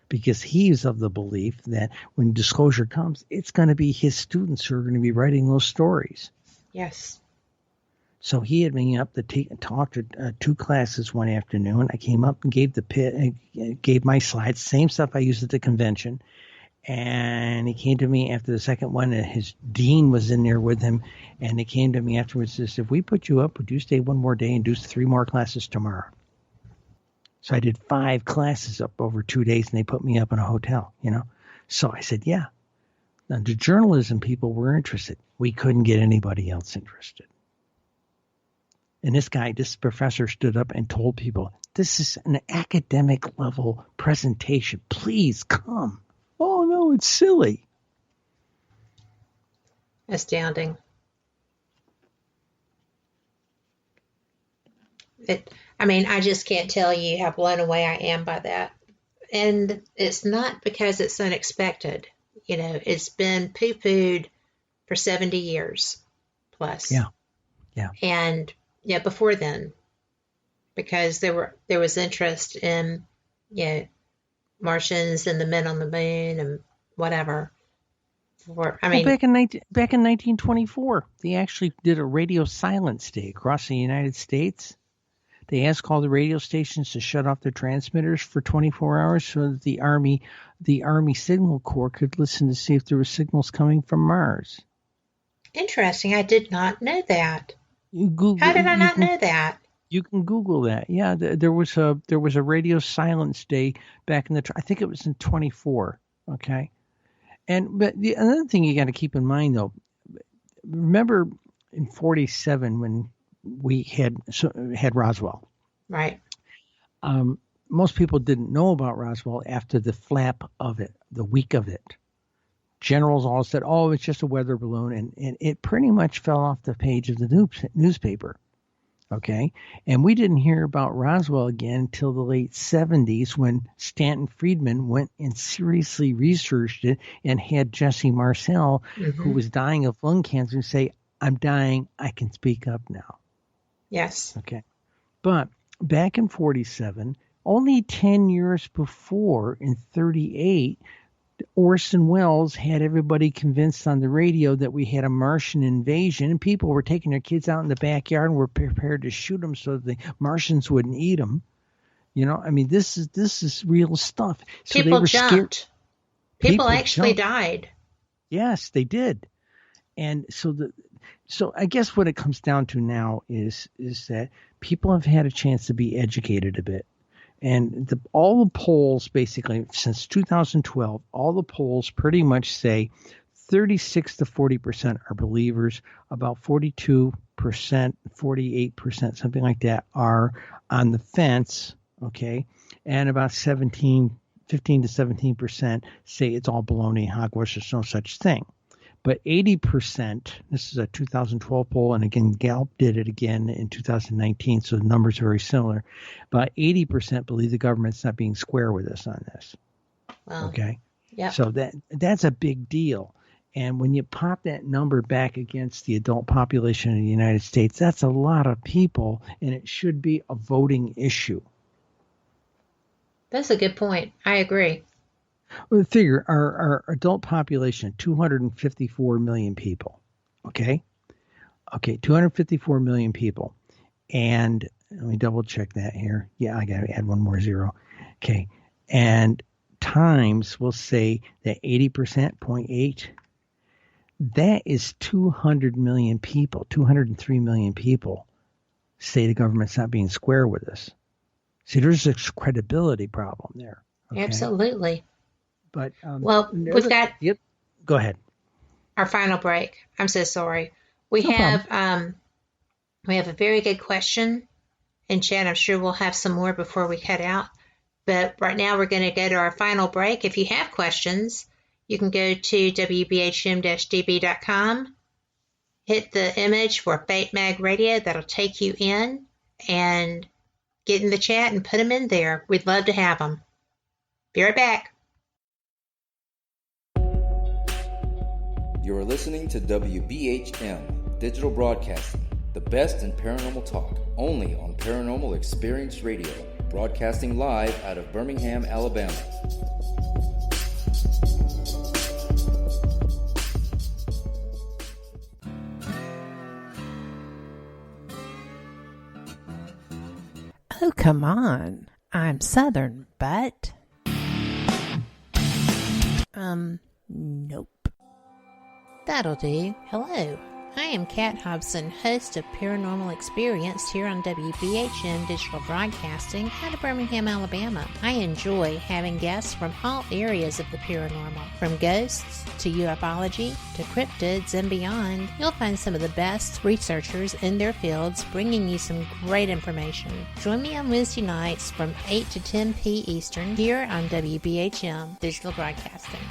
because he's of the belief that when disclosure comes, it's going to be his students who are going to be writing those stories. Yes. So he had me up to talk to 2 classes one afternoon. I came up and gave my slides, same stuff I used at the convention. And he came to me after the second one, and his dean was in there with him. And he came to me afterwards and said, if we put you up, would you stay one more day and do 3 more classes tomorrow? So I did 5 classes up over 2 days, and they put me up in a hotel, So I said, yeah. Now, the journalism people were interested. We couldn't get anybody else interested. And this professor stood up and told people, this is an academic level presentation. Please come. Oh, no, it's silly. Astounding. I just can't tell you how blown away I am by that. And it's not because it's unexpected. It's been poo-pooed for 70 years plus. Yeah. Yeah. And before then, because there was interest in, Martians and the men on the moon and whatever. Back in 1924, they actually did a radio silence day across the United States. They asked all the radio stations to shut off their transmitters for 24 hours so that the Army Signal Corps could listen to see if there were signals coming from Mars. Interesting. I did not know that. How did I not know that? You can Google that. Yeah, there was a radio silence day back in I think it was in 24. Okay, but another thing you got to keep in mind though, remember in 47 when we had Roswell, right? Most people didn't know about Roswell after the flap of it, the week of it. Generals all said, "Oh, it's just a weather balloon," and it pretty much fell off the page of the newspaper. Okay. And we didn't hear about Roswell again until the late 70s when Stanton Friedman went and seriously researched it and had Jesse Marcel, who was dying of lung cancer, say, I'm dying. I can speak up now. Yes. Okay. But back in 47, only 10 years before, in 38, Orson Welles had everybody convinced on the radio that we had a Martian invasion, and people were taking their kids out in the backyard and were prepared to shoot them so the Martians wouldn't eat them. You know, I mean, this is real stuff. So people they were jumped. Scared. People actually died. Yes, they did. And so I guess what it comes down to now is that people have had a chance to be educated a bit. And all the polls, basically, since 2012, all the polls pretty much say 36 to 40% are believers, about 42%, 48%, something like that, are on the fence, okay? And about 15 to 17% say it's all baloney, hogwash, there's no such thing. But 80%, this is a 2012 poll, and again, Gallup did it again in 2019, so the numbers are very similar. But 80% believe the government's not being square with us on this. Wow. Okay? Yeah. So that's a big deal. And when you pop that number back against the adult population in the United States, that's a lot of people, and it should be a voting issue. That's a good point. I agree. Well, figure our adult population, 254 million people. Okay, 254 million people. And let me double check that here. Yeah, I got to add one more zero. Okay, and times, we'll say that 80%, 0.8, that is 200 million people, 203 million people say the government's not being square with us. See, there's a credibility problem there. Okay? Absolutely. But well, we've got Go ahead. Our final break. I'm so sorry. We have a very good question in chat. I'm sure we'll have some more before we cut out. But right now we're going to go to our final break. If you have questions, you can go to WBHM-DB.com, hit the image for Fate Mag Radio. That'll take you in, and get in the chat and put them in there. We'd love to have them. Be right back. You're listening to WBHM Digital Broadcasting, the best in paranormal talk, only on Paranormal Experience Radio, broadcasting live out of Birmingham, Alabama. Oh, come on. I'm Southern, but... nope. That'll do. Hello. I am Kat Hobson, host of Paranormal Experience here on WBHM Digital Broadcasting out of Birmingham, Alabama. I enjoy having guests from all areas of the paranormal, from ghosts to ufology to cryptids and beyond. You'll find some of the best researchers in their fields bringing you some great information. Join me on Wednesday nights from 8 to 10 p. Eastern here on WBHM Digital Broadcasting.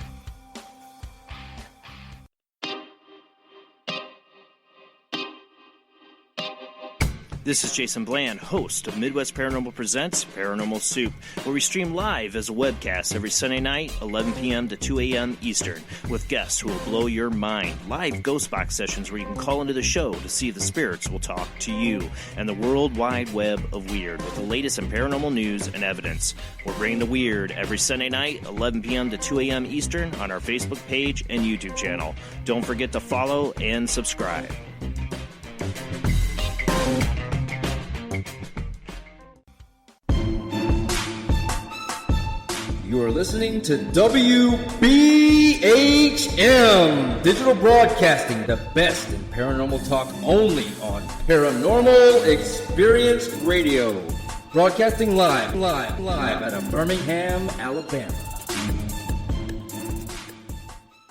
This is Jason Bland, host of Midwest Paranormal Presents Paranormal Soup, where we stream live as a webcast every Sunday night, 11 p.m. to 2 a.m. Eastern, with guests who will blow your mind. Live ghost box sessions where you can call into the show to see if the spirits will talk to you, and the World Wide Web of Weird with the latest in paranormal news and evidence. We're bringing the weird every Sunday night, 11 p.m. to 2 a.m. Eastern on our Facebook page and YouTube channel. Don't forget to follow and subscribe. You are listening to WBHM Digital Broadcasting, the best in paranormal talk, only on Paranormal Experience Radio. Broadcasting live out of Birmingham, Alabama.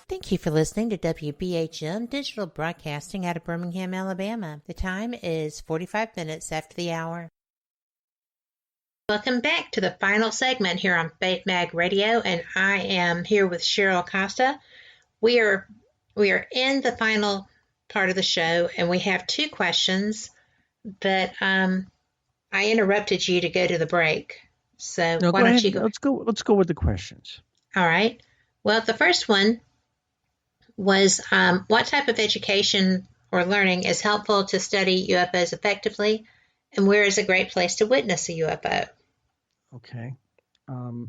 Thank you for listening to WBHM Digital Broadcasting out of Birmingham, Alabama. The time is 45 minutes after the hour. Welcome back to the final segment here on Fate Mag Radio, and I am here with Cheryl Costa. We are in the final part of the show, and we have two questions but I interrupted you to go to the break. So No, why go don't ahead. you go? Let's go with the questions. All right. Well, the first one was what type of education or learning is helpful to study UFOs effectively, and where is a great place to witness a UFO? Okay. All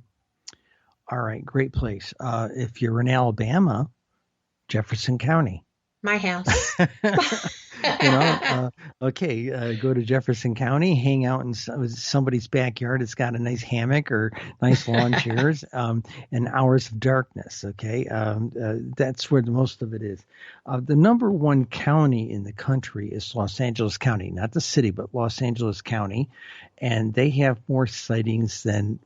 right. Great place. If you're in Alabama, Jefferson County. My house. Okay, go to Jefferson County, hang out in somebody's backyard. It's got a nice hammock or nice lawn chairs, and hours of darkness. Okay, that's where most of it is. The number one county in the country is Los Angeles County, not the city, but Los Angeles County, and they have more sightings than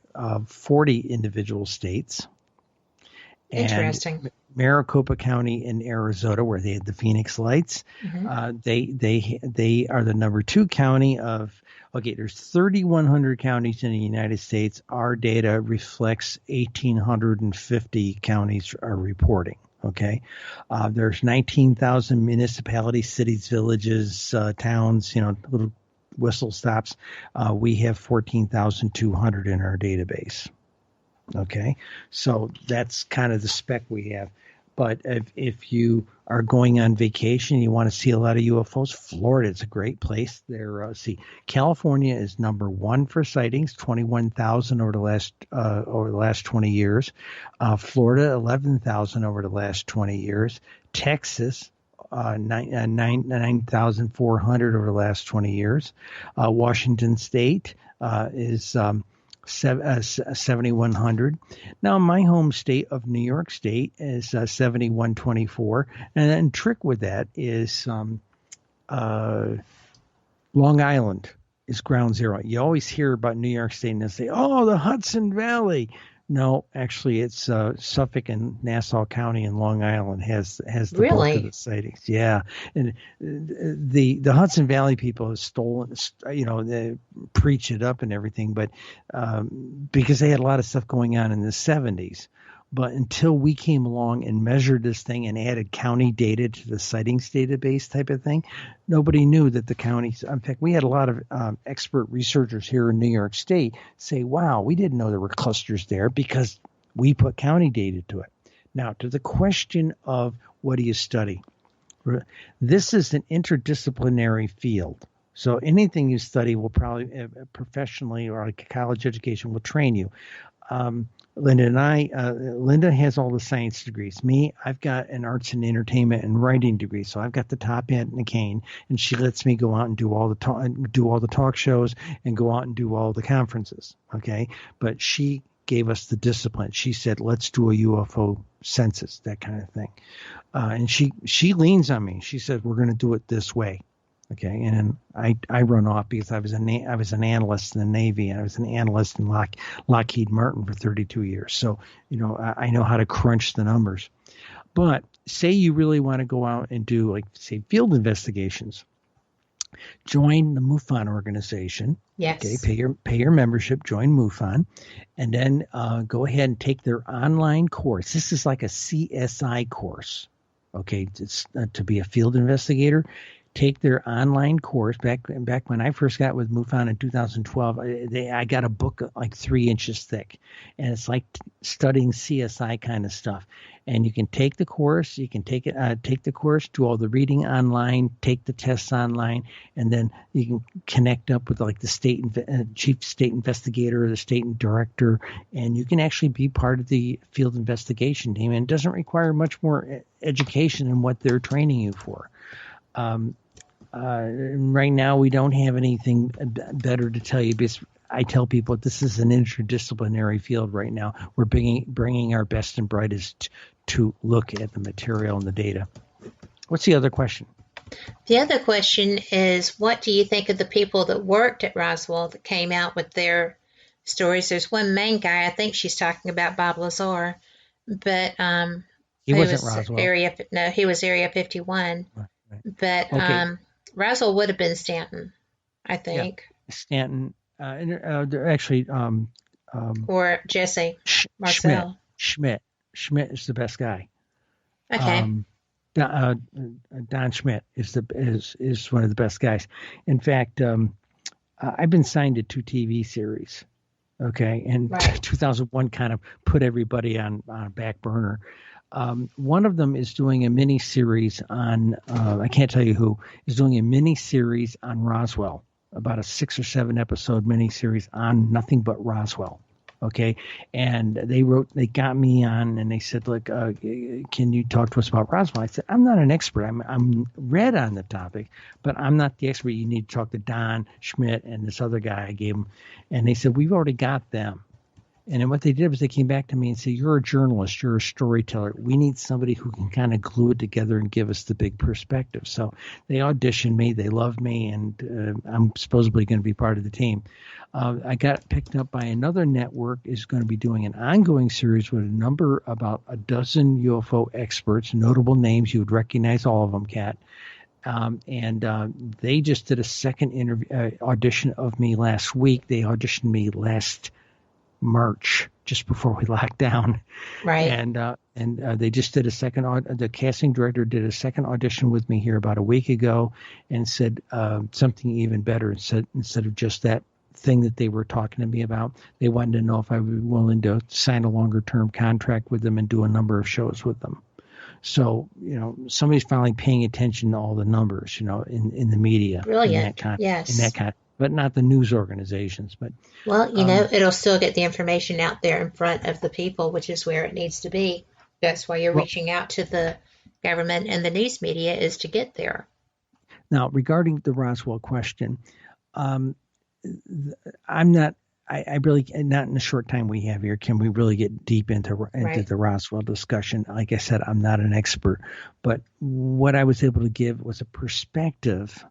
40 individual states. Interesting. And Maricopa County in Arizona, where they had the Phoenix Lights, they are the number two county of. Okay, there's 3,100 counties in the United States. Our data reflects 1,850 counties are reporting. Okay, there's 19,000 municipalities, cities, villages, towns. Little whistle stops. We have 14,200 in our database. Okay, so that's kind of the spec we have. But if you are going on vacation, you want to see a lot of UFOs, Florida is a great place. California is number one for sightings, 21,000 over the last 20 years. Florida, 11,000 over the last 20 years. Texas, 9,400 over the last 20 years. Washington State is 7,100. Now, my home state of New York State is 7,124, and then trick with that is Long Island is ground zero. You always hear about New York State and they say, "Oh, the Hudson Valley." No, actually, it's Suffolk and Nassau County and Long Island has the bulk of the sightings. Yeah, and the Hudson Valley people have stolen, they preach it up and everything, but because they had a lot of stuff going on in the 70s. But until we came along and measured this thing and added county data to the sightings database type of thing, nobody knew that the counties. In fact, we had a lot of expert researchers here in New York State say, wow, we didn't know there were clusters there because we put county data to it. Now, to the question of what do you study? This is an interdisciplinary field. So anything you study will probably professionally or like a college education will train you. Linda and Linda has all the science degrees. Me, I've got an arts and entertainment and writing degree. So I've got the top hat and the cane, and she lets me go out and do all the talk shows and go out and do all the conferences. Okay, but she gave us the discipline. She said, "Let's do a UFO census," that kind of thing, and she leans on me. She said, "We're going to do it this way." Okay, and I run off because I was an analyst in the Navy, and I was an analyst in Lockheed Martin for 32 years. So, I know how to crunch the numbers. But say you really want to go out and do, like, say, field investigations. Join the MUFON organization. Yes. Okay, pay your membership, join MUFON, and then go ahead and take their online course. This is like a CSI course. Okay, it's to be a field investigator. Take their online course. Back when I first got with MUFON in 2012, I got a book like 3 inches thick, and it's like studying CSI kind of stuff. And you can take the course. You can take the course, do all the reading online, take the tests online, and then you can connect up with like the chief state investigator or the state director, and you can actually be part of the field investigation team. And it doesn't require much more education than what they're training you for. Right now, we don't have anything better to tell you because I tell people this is an interdisciplinary field right now. We're bringing our best and brightest to look at the material and the data. What's the other question? The other question is, what do you think of the people that worked at Roswell that came out with their stories? There's one main guy, I think she's talking about Bob Lazar, but he wasn't Roswell. He was Area 51. Right. But okay. Roswell would have been Stanton, I think. Yeah. Stanton, actually, or Jesse Marcel. Schmidt is the best guy. Okay. Don Schmidt is one of the best guys. In fact, I've been signed to 2 TV series. Okay, and 2001 kind of put everybody on a back burner. One of them is doing a mini series on, I can't tell you who, is doing a mini series on Roswell, about a 6 or 7 episode mini series on nothing but Roswell. Okay. And they got me on and they said, look, can you talk to us about Roswell? I said, I'm not an expert. I'm read on the topic, but I'm not the expert. You need to talk to Don Schmidt and this other guy I gave him. And they said, we've already got them. And then what they did was they came back to me and said, you're a journalist, you're a storyteller. We need somebody who can kind of glue it together and give us the big perspective. So they auditioned me, they loved me, and I'm supposedly going to be part of the team. I got picked up by another network, is going to be doing an ongoing series with about a dozen UFO experts, notable names. You would recognize all of them, Kat. And they just did a second audition of me last week. They auditioned me last March, just before we locked down. Right. And they just did a second, the casting director did a second audition with me here about a week ago and said something even better. And said, instead of just that thing that they were talking to me about, they wanted to know if I would be willing to sign a longer term contract with them and do a number of shows with them. So, somebody's finally paying attention to all the numbers, in the media. Brilliant. Yes. In that kind, but not the news organizations. But well, it'll still get the information out there in front of the people, which is where it needs to be. That's why you're reaching out to the government and the news media, is to get there. Now, regarding the Roswell question, I'm not. I really, not in the short time we have here, can we really get deep into the Roswell discussion. Like I said, I'm not an expert, but what I was able to give was a perspective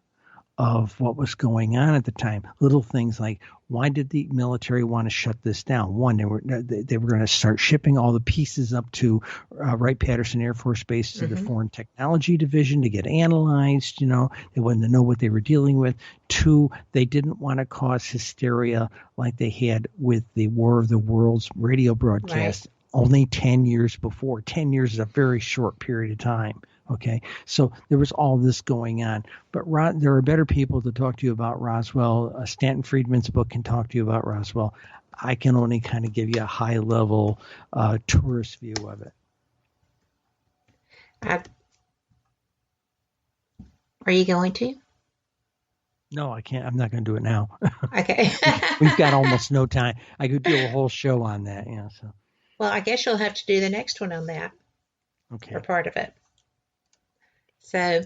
of what was going on at the time. Little things like, why did the military want to shut this down? One, they were going to start shipping all the pieces up to Wright-Patterson Air Force Base to the Foreign Technology Division to get analyzed. They wanted to know what they were dealing with. 2, they didn't want to cause hysteria like they had with the War of the Worlds radio broadcast only 10 years before. 10 years is a very short period of time. Okay, so there was all this going on, but there are better people to talk to you about Roswell. Stanton Friedman's book can talk to you about Roswell. I can only kind of give you a high-level tourist view of it. Are you going to? No, I can't. I'm not going to do it now. Okay. We've got almost no time. I could do a whole show on that. So. Well, I guess you'll have to do the next one on that. Okay. Or part of it. So,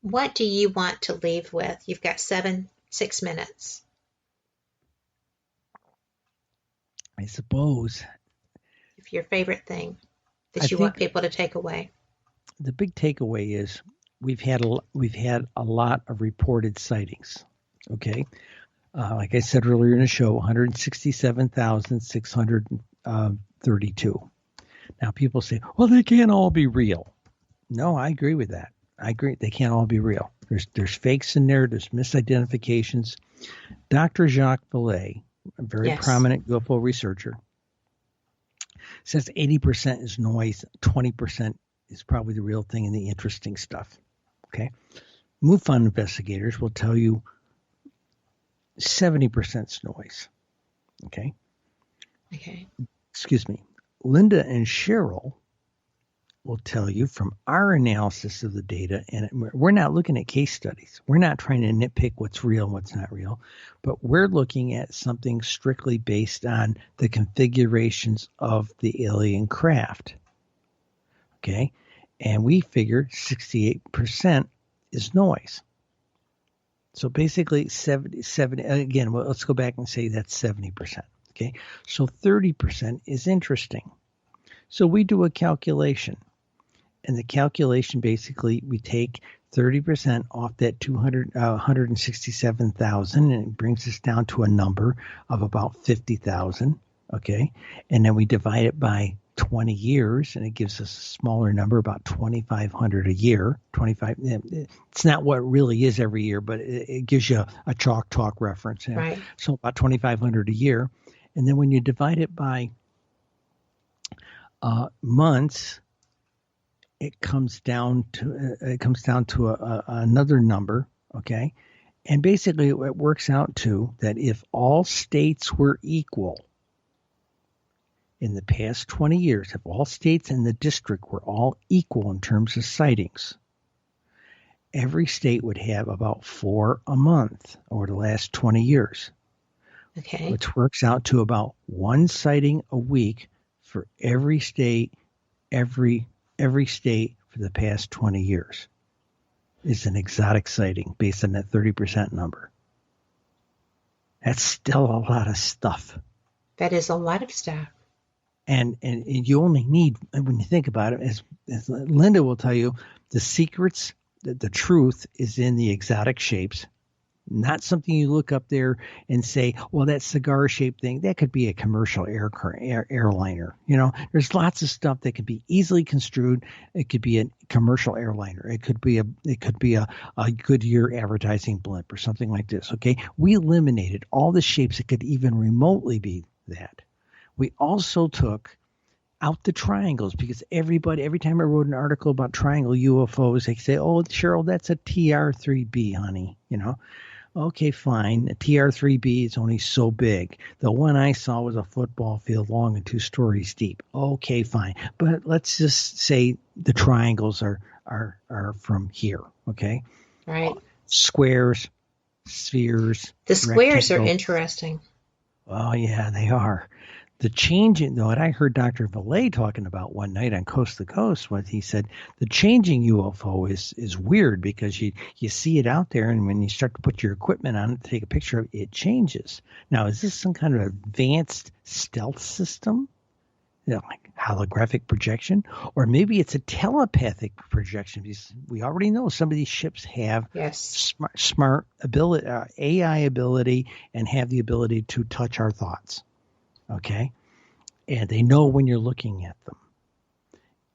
what do you want to leave with? You've got 6 minutes. I suppose. If your favorite thing that you want people to take away. The big takeaway is we've had a lot of reported sightings. Okay, like I said earlier in the show, 167,632. Now people say, well, they can't all be real. No, I agree with that. I agree. They can't all be real. There's fakes in there. There's misidentifications. Dr. Jacques Vallée, a very prominent UFO researcher, says 80% is noise, 20% is probably the real thing and the interesting stuff. Okay. MUFON investigators will tell you 70% is noise. Okay. Excuse me. Linda and Cheryl will tell you from our analysis of the data, and we're not looking at case studies. We're not trying to nitpick what's real and what's not real, but we're looking at something strictly based on the configurations of the alien craft. Okay? And we figure 68% is noise. So basically 70 again, well, let's go back and say that's 70%. Okay? So 30% is interesting. So we do a calculation. And the calculation, basically, we take 30% off that 167,000, and it brings us down to a number of about 50,000. Okay, and then we divide it by 20 years, and it gives us a smaller number, about 2,500 a year. 25. It's not what it really is every year, but it gives you a chalk talk reference. Right. So about 2,500 a year, and then when you divide it by months, it comes down to another number, okay? And basically it works out to that if all states were equal in the past 20 years, if all states in the district were all equal in terms of sightings, every state would have about 4 a month over the last 20 years. Okay. Which works out to about 1 sighting a week for every state, every state for the past 20 years is an exotic sighting based on that 30% number. That's still a lot of stuff. That is a lot of stuff. And you only need, when you think about it, as Linda will tell you, the secrets, the truth is in the exotic shapes. Not something you look up there and say, well, that cigar-shaped thing, that could be a commercial airliner. You know, there's lots of stuff that could be easily construed. It could be a commercial airliner. It could be a Goodyear advertising blimp or something like this. Okay, we eliminated all the shapes that could even remotely be that. We also took out the triangles because every time I wrote an article about triangle UFOs, they say, oh, Cheryl, that's a TR-3B, honey. You know, okay, fine. A TR-3B is only so big. The one I saw was a football field long and 2 stories deep. Okay, fine. But let's just say the triangles are from here. Okay. Right. Squares, spheres. The squares are rectangles. interesting. Oh, yeah, they are. The changing, though, what I heard Dr. Valet talking about one night on Coast to Coast was he said the changing UFO is weird because you see it out there, and when you start to put your equipment on it to take a picture of it, it changes. Now, is this some kind of advanced stealth system? You know, like holographic projection? Or maybe it's a telepathic projection because we already know some of these ships have smart ability, AI ability, and have the ability to touch our thoughts. Okay. And they know when you're looking at them.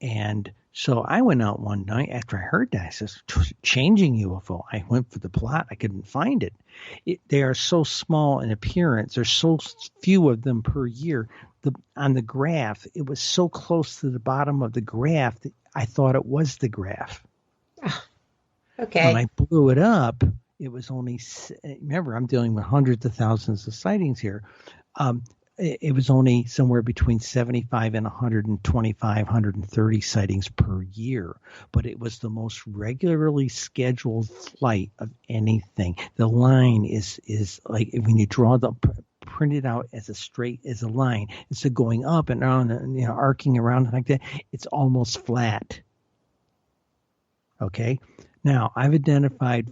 And so I went out one night after I heard that. I says, changing UFO. I went for the plot. I couldn't find it. They are so small in appearance. There's so few of them per year. On the graph, it was so close to the bottom of the graph that I thought it was the graph. Okay. When I blew it up, it was only, remember, I'm dealing with hundreds of thousands of sightings here. It was only somewhere between 75 and 125, 130 sightings per year, but it was the most regularly scheduled flight of anything. The line is like when you draw print it out as a line, instead of going up and down and arcing around like that, it's almost flat. Okay, now I've identified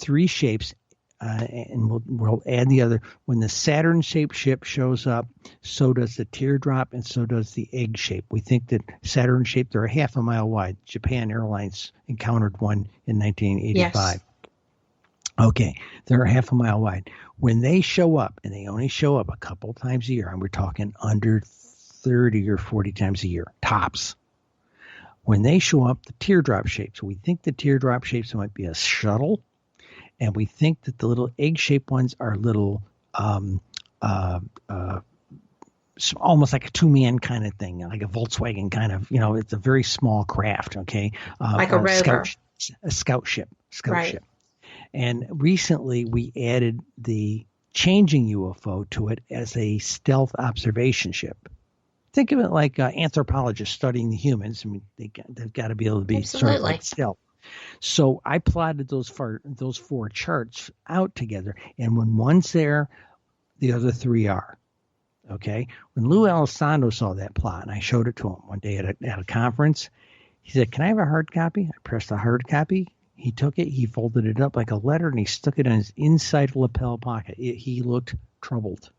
3 shapes. And we'll add the other. When the Saturn-shaped ship shows up, so does the teardrop, and so does the egg shape. We think that Saturn-shaped, they're 1/2 a mile wide. Japan Airlines encountered one in 1985. Yes. Okay, they're 1/2 a mile wide. When they show up, and they only show up a couple times a year, and we're talking under 30 or 40 times a year, tops. When they show up, the teardrop shapes. So we think the teardrop shapes might be a shuttle. And we think that the little egg-shaped ones are little, almost like a 2-man kind of thing, like a Volkswagen kind of, it's a very small craft, okay? Like a rover. Scout ship. Right. Ship. And recently we added the changing UFO to it as a stealth observation ship. Think of it like anthropologists studying the humans. I mean, they've got to be able to be sort of like stealth. So I plotted those 4 charts out together, and when one's there, the other 3 are. Okay. When Lou Elizondo saw that plot, and I showed it to him one day at a conference, he said, "Can I have a hard copy?" I pressed a hard copy. He took it, he folded it up like a letter, and he stuck it in his inside lapel pocket. He looked troubled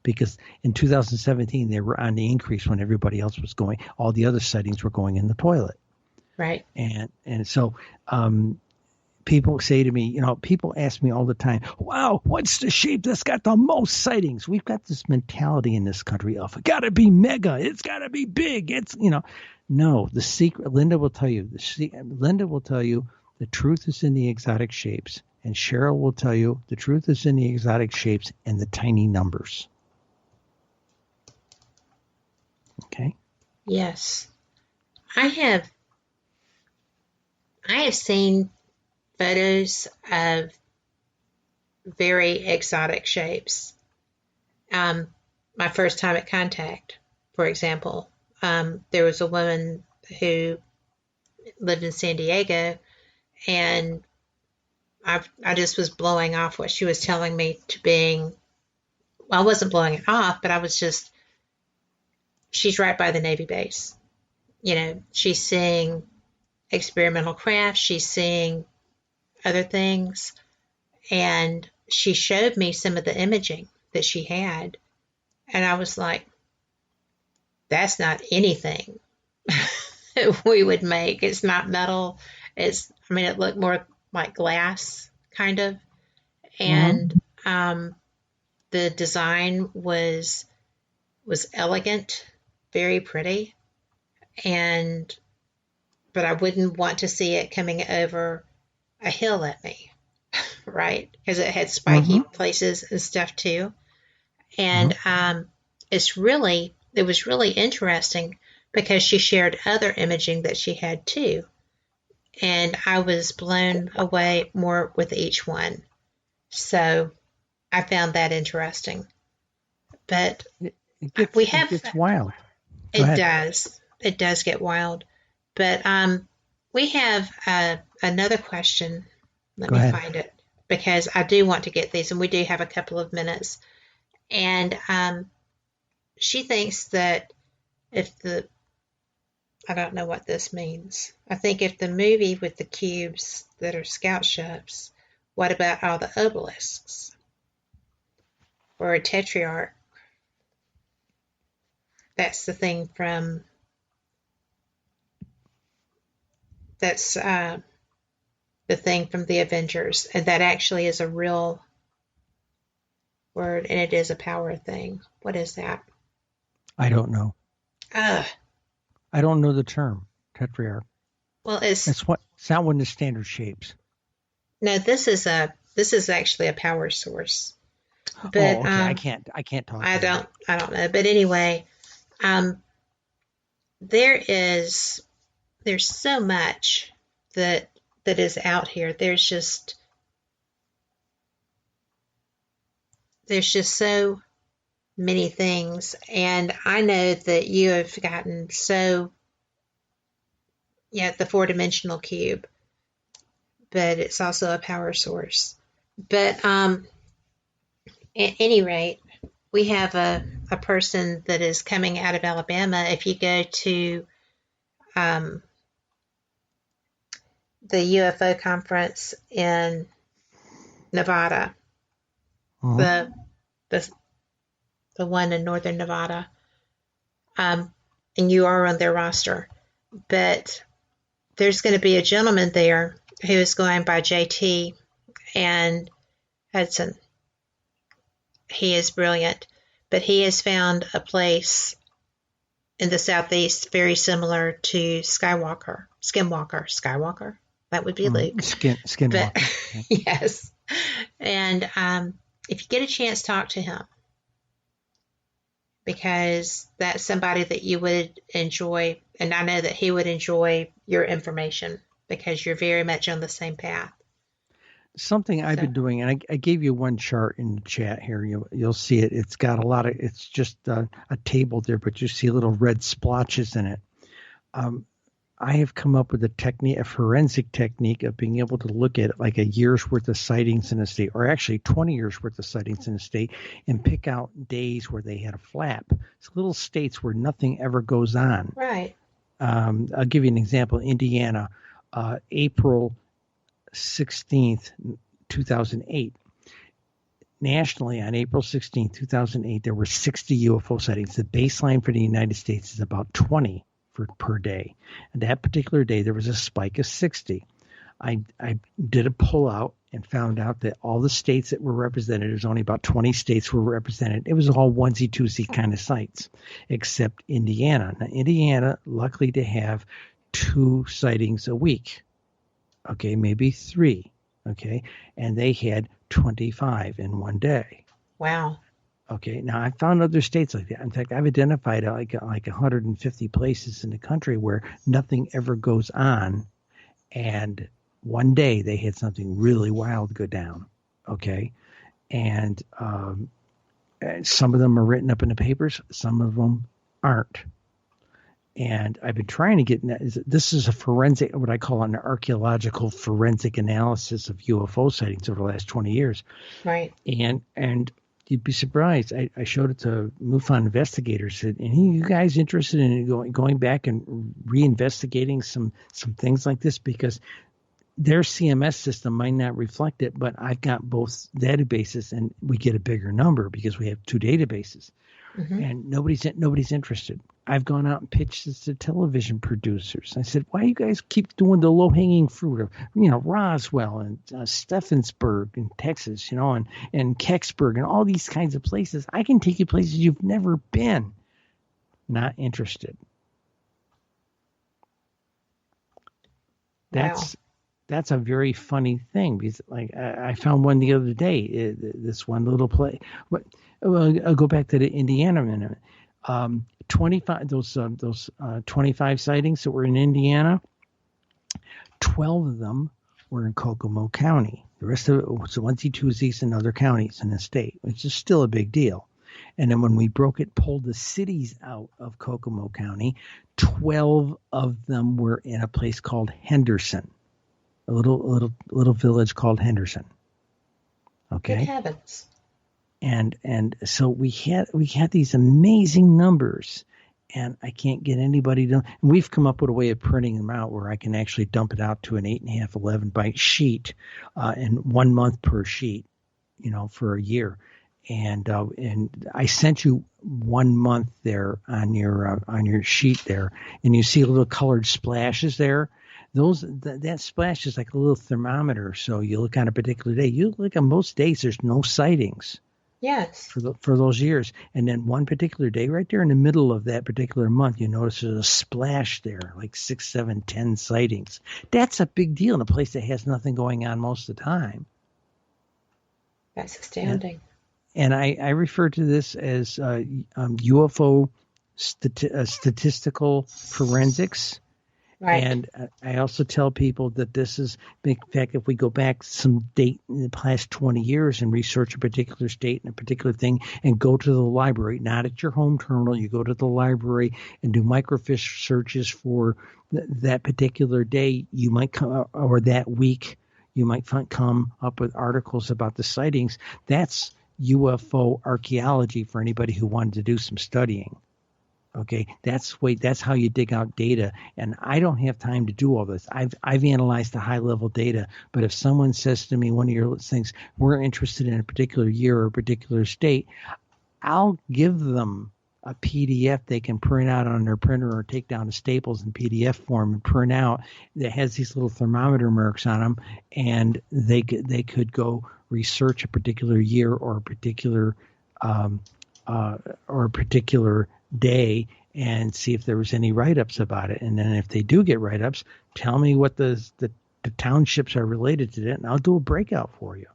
because in 2017 they were on the increase when everybody else was going. All the other sightings were going in the toilet. Right. And so people say to me, people ask me all the time, wow, what's the shape that's got the most sightings? We've got this mentality in this country of it got to be mega. It's got to be big. It's, no, the secret, Linda will tell you, the truth is in the exotic shapes. And Cheryl will tell you the truth is in the exotic shapes and the tiny numbers. Okay. Yes. I have I have seen photos of very exotic shapes. My first time at Contact, for example, there was a woman who lived in San Diego, and I just was blowing off what she was telling me to being, well, I wasn't blowing it off, but I was just, she's right by the Navy base. You know, she's seeing experimental craft, she's seeing other things, and she showed me some of the imaging that she had, and I was like, that's not anything we would make. It's not metal. It looked more like glass, kind of. And the design was elegant, very pretty. But I wouldn't want to see it coming over a hill at me, right? Because it had spiky places and stuff too. And it was really interesting because she shared other imaging that she had too. And I was blown away more with each one. So I found that interesting. But it gets wild. It does get wild. But we have another question. Let me find it, because I do want to get these, and we do have a couple of minutes. And she thinks that I don't know what this means. I think if the movie with the cubes that are scout ships, what about all the obelisks? Or a tetrarch? That's the thing from, that's the thing from the Avengers. And that actually is a real word, and it is a power thing. What is that? I don't know. I don't know the term tetrarch. Well, it's not one of the standard shapes. No, this is actually a power source. But okay. I can't talk. I don't know. But anyway, there's so much that is out here. There's just so many things, and I know that you have gotten the 4-dimensional cube, but it's also a power source. But at any rate, we have a person that is coming out of Alabama. If you go to the UFO conference in Nevada, the one in northern Nevada, and you are on their roster. But there's going to be a gentleman there who is going by JT and Hudson. He is brilliant, but he has found a place in the southeast very similar to Skinwalker. That would be Luke. Skinwalker. Yes. And if you get a chance, talk to him, because that's somebody that you would enjoy, and I know that he would enjoy your information because you're very much on the same path. Something I've been doing, and I gave you one chart in the chat here. You'll see it. It's got a lot of. It's just a table there, but you see little red splotches in it. I have come up with a forensic technique of being able to look at like a year's worth of sightings in a state, or actually 20 years worth of sightings in a state, and pick out days where they had a flap. It's little states where nothing ever goes on. Right. I'll give you an example. Indiana, April 16th, 2008. Nationally, on April 16th, 2008, there were 60 UFO sightings. The baseline for the United States is about 20 per day. And that particular day, there was a spike of 60. I did a pull out and found out that all the states that were represented, there's only about 20 states were represented. It was all onesie-twosie kind of sites, except Indiana. Now, Indiana, luckily to have 2 sightings a week. Okay, maybe 3. Okay, and they had 25 in one day. Wow. Okay, now I found other states like that. In fact, I've identified like 150 places in the country where nothing ever goes on, And one day they had something really wild go down. Okay. And some of them are written up in the papers. Some of them aren't. And I've been trying to get, this is a forensic, what I call an archaeological forensic analysis of UFO sightings over the last 20 years. Right. And you'd be surprised. I showed it to MUFON investigators. And you guys interested in going back and reinvestigating some things like this? Because their CMS system might not reflect it, but I've got both databases, and we get a bigger number because we have two databases. Mm-hmm. And nobody's interested. I've gone out and pitched this to television producers. I said, why you guys keep doing the low-hanging fruit of, Roswell and Steffensburg in Texas, and Kecksburg and all these kinds of places. I can take you places you've never been. Not interested. That's a very funny thing, because I found one the other day. This one little place. I'll go back to the Indiana a minute. 25 those 25 sightings that were in Indiana. 12 of them were in Kokomo County. The rest of it was onesie-twosies in other counties in the state, which is still a big deal. And then when we pulled the cities out of Kokomo County, 12 of them were in a place called Henderson, a little village called Henderson. Okay. Good heavens. And so we had these amazing numbers, and I can't get anybody to. And we've come up with a way of printing them out where I can actually dump it out to an 8.5, 11 byte sheet, and 1 month per sheet, for a year. And I sent you 1 month there on your sheet there, and you see little colored splashes there. That splash is like a little thermometer. So you look on a particular day. You look on most days, there's no sightings. Yes. For those years. And then one particular day, right there in the middle of that particular month, you notice there's a splash there, like 6, 7, 10 sightings. That's a big deal in a place that has nothing going on most of the time. That's astounding. And I refer to this as UFO statistical forensics. Right. And I also tell people that this is, in fact, if we go back some date in the past 20 years and research a particular state and a particular thing and go to the library, not at your home terminal, you go to the library and do microfiche searches for that particular day, you might come, or that week, you might come up with articles about the sightings. That's UFO archaeology for anybody who wanted to do some studying. Okay, that's how you dig out data, and I don't have time to do all this. I've analyzed the high level data, but if someone says to me, one of your things, we're interested in a particular year or a particular state, I'll give them a PDF they can print out on their printer or take down to Staples in PDF form and print out that has these little thermometer marks on them, and they could go research a particular year or a particular day and see if there was any write-ups about it. And then if they do get write-ups, tell me what the townships are related to that, and I'll do a breakout for you.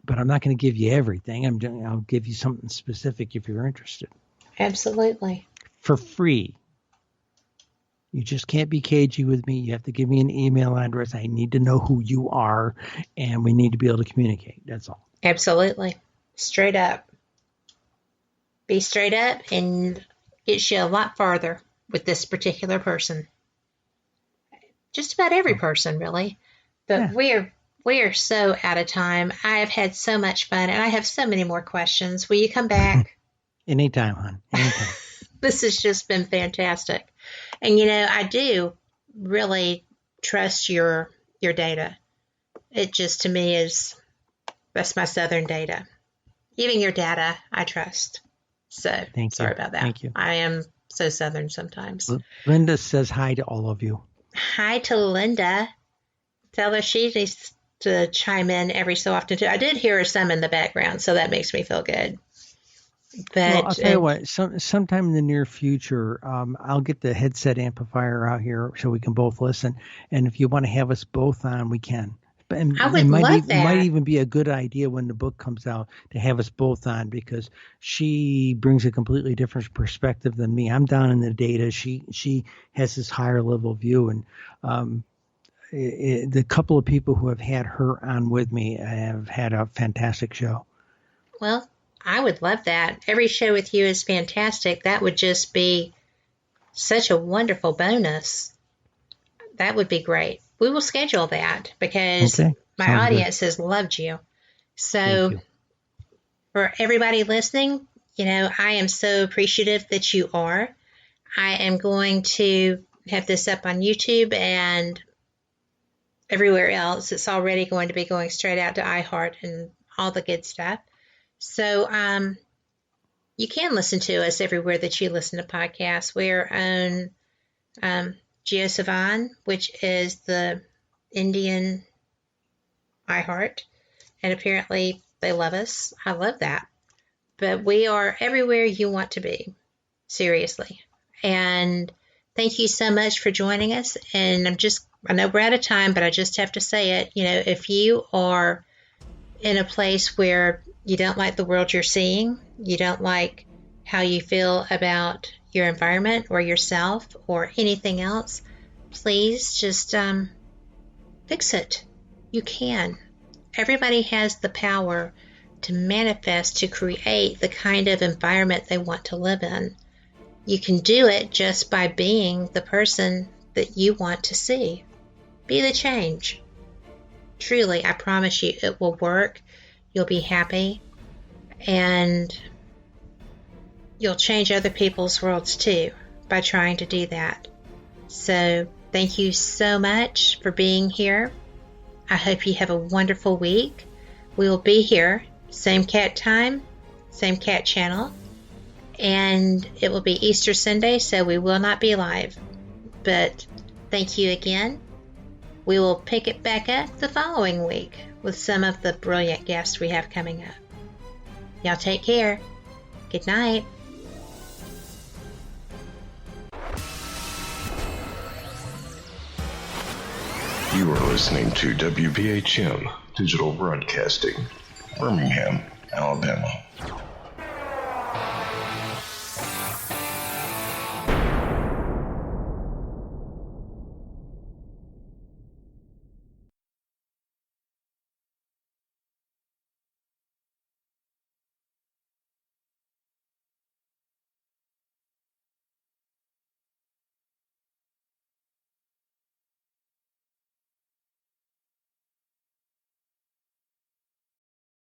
But I'm not going to give you everything. I'll give you something specific if you're interested. Absolutely. For free. You just can't be cagey with me. You have to give me an email address. I need to know who you are, and we need to be able to communicate. That's all. Absolutely. Straight up. Be straight up, and gets you a lot farther with this particular person. Just about every person, really. But yeah. We are so out of time. I have had so much fun, and I have so many more questions. Will you come back? Anytime, hon. Anytime. This has just been fantastic. And, I do really trust your data. It just, to me, that's my Southern data. Even your data, I trust. So, sorry about that. Thank you. I am so Southern sometimes. Linda says hi to all of you. Hi to Linda. Tell her she needs to chime in every so often, too. I did hear her some in the background, so that makes me feel good. But I'll tell you what, sometime in the near future, I'll get the headset amplifier out here so we can both listen. And if you want to have us both on, we can. And I would love that. It might even be a good idea when the book comes out to have us both on, because she brings a completely different perspective than me. I'm down in the data. She has this higher level view, and the couple of people who have had her on with me have had a fantastic show. Well, I would love that. Every show with you is fantastic. That would just be such a wonderful bonus. That would be great. We will schedule that because my audience has loved you. So for everybody listening, I am so appreciative that you are. I am going to have this up on YouTube and everywhere else. It's already going to be going straight out to iHeart and all the good stuff. So you can listen to us everywhere that you listen to podcasts. We're on GeoSavan, which is the Indian iHeart, and apparently they love us. I love that. But we are everywhere you want to be, seriously. And thank you so much for joining us. And I know we're out of time, but I just have to say it. If you are in a place where you don't like the world you're seeing, you don't like how you feel about your environment or yourself or anything else, please just fix it. You can. Everybody has the power to manifest, to create the kind of environment they want to live in. You can do it just by being the person that you want to see. Be the change. Truly, I promise you it will work. You'll be happy, and you'll change other people's worlds too by trying to do that. So thank you so much for being here. I hope you have a wonderful week. We will be here, same cat time, same cat channel, and it will be Easter Sunday, so we will not be live. But thank you again. We will pick it back up the following week with some of the brilliant guests we have coming up. Y'all take care. Good night. You are listening to WBHM Digital Broadcasting, Birmingham, Alabama.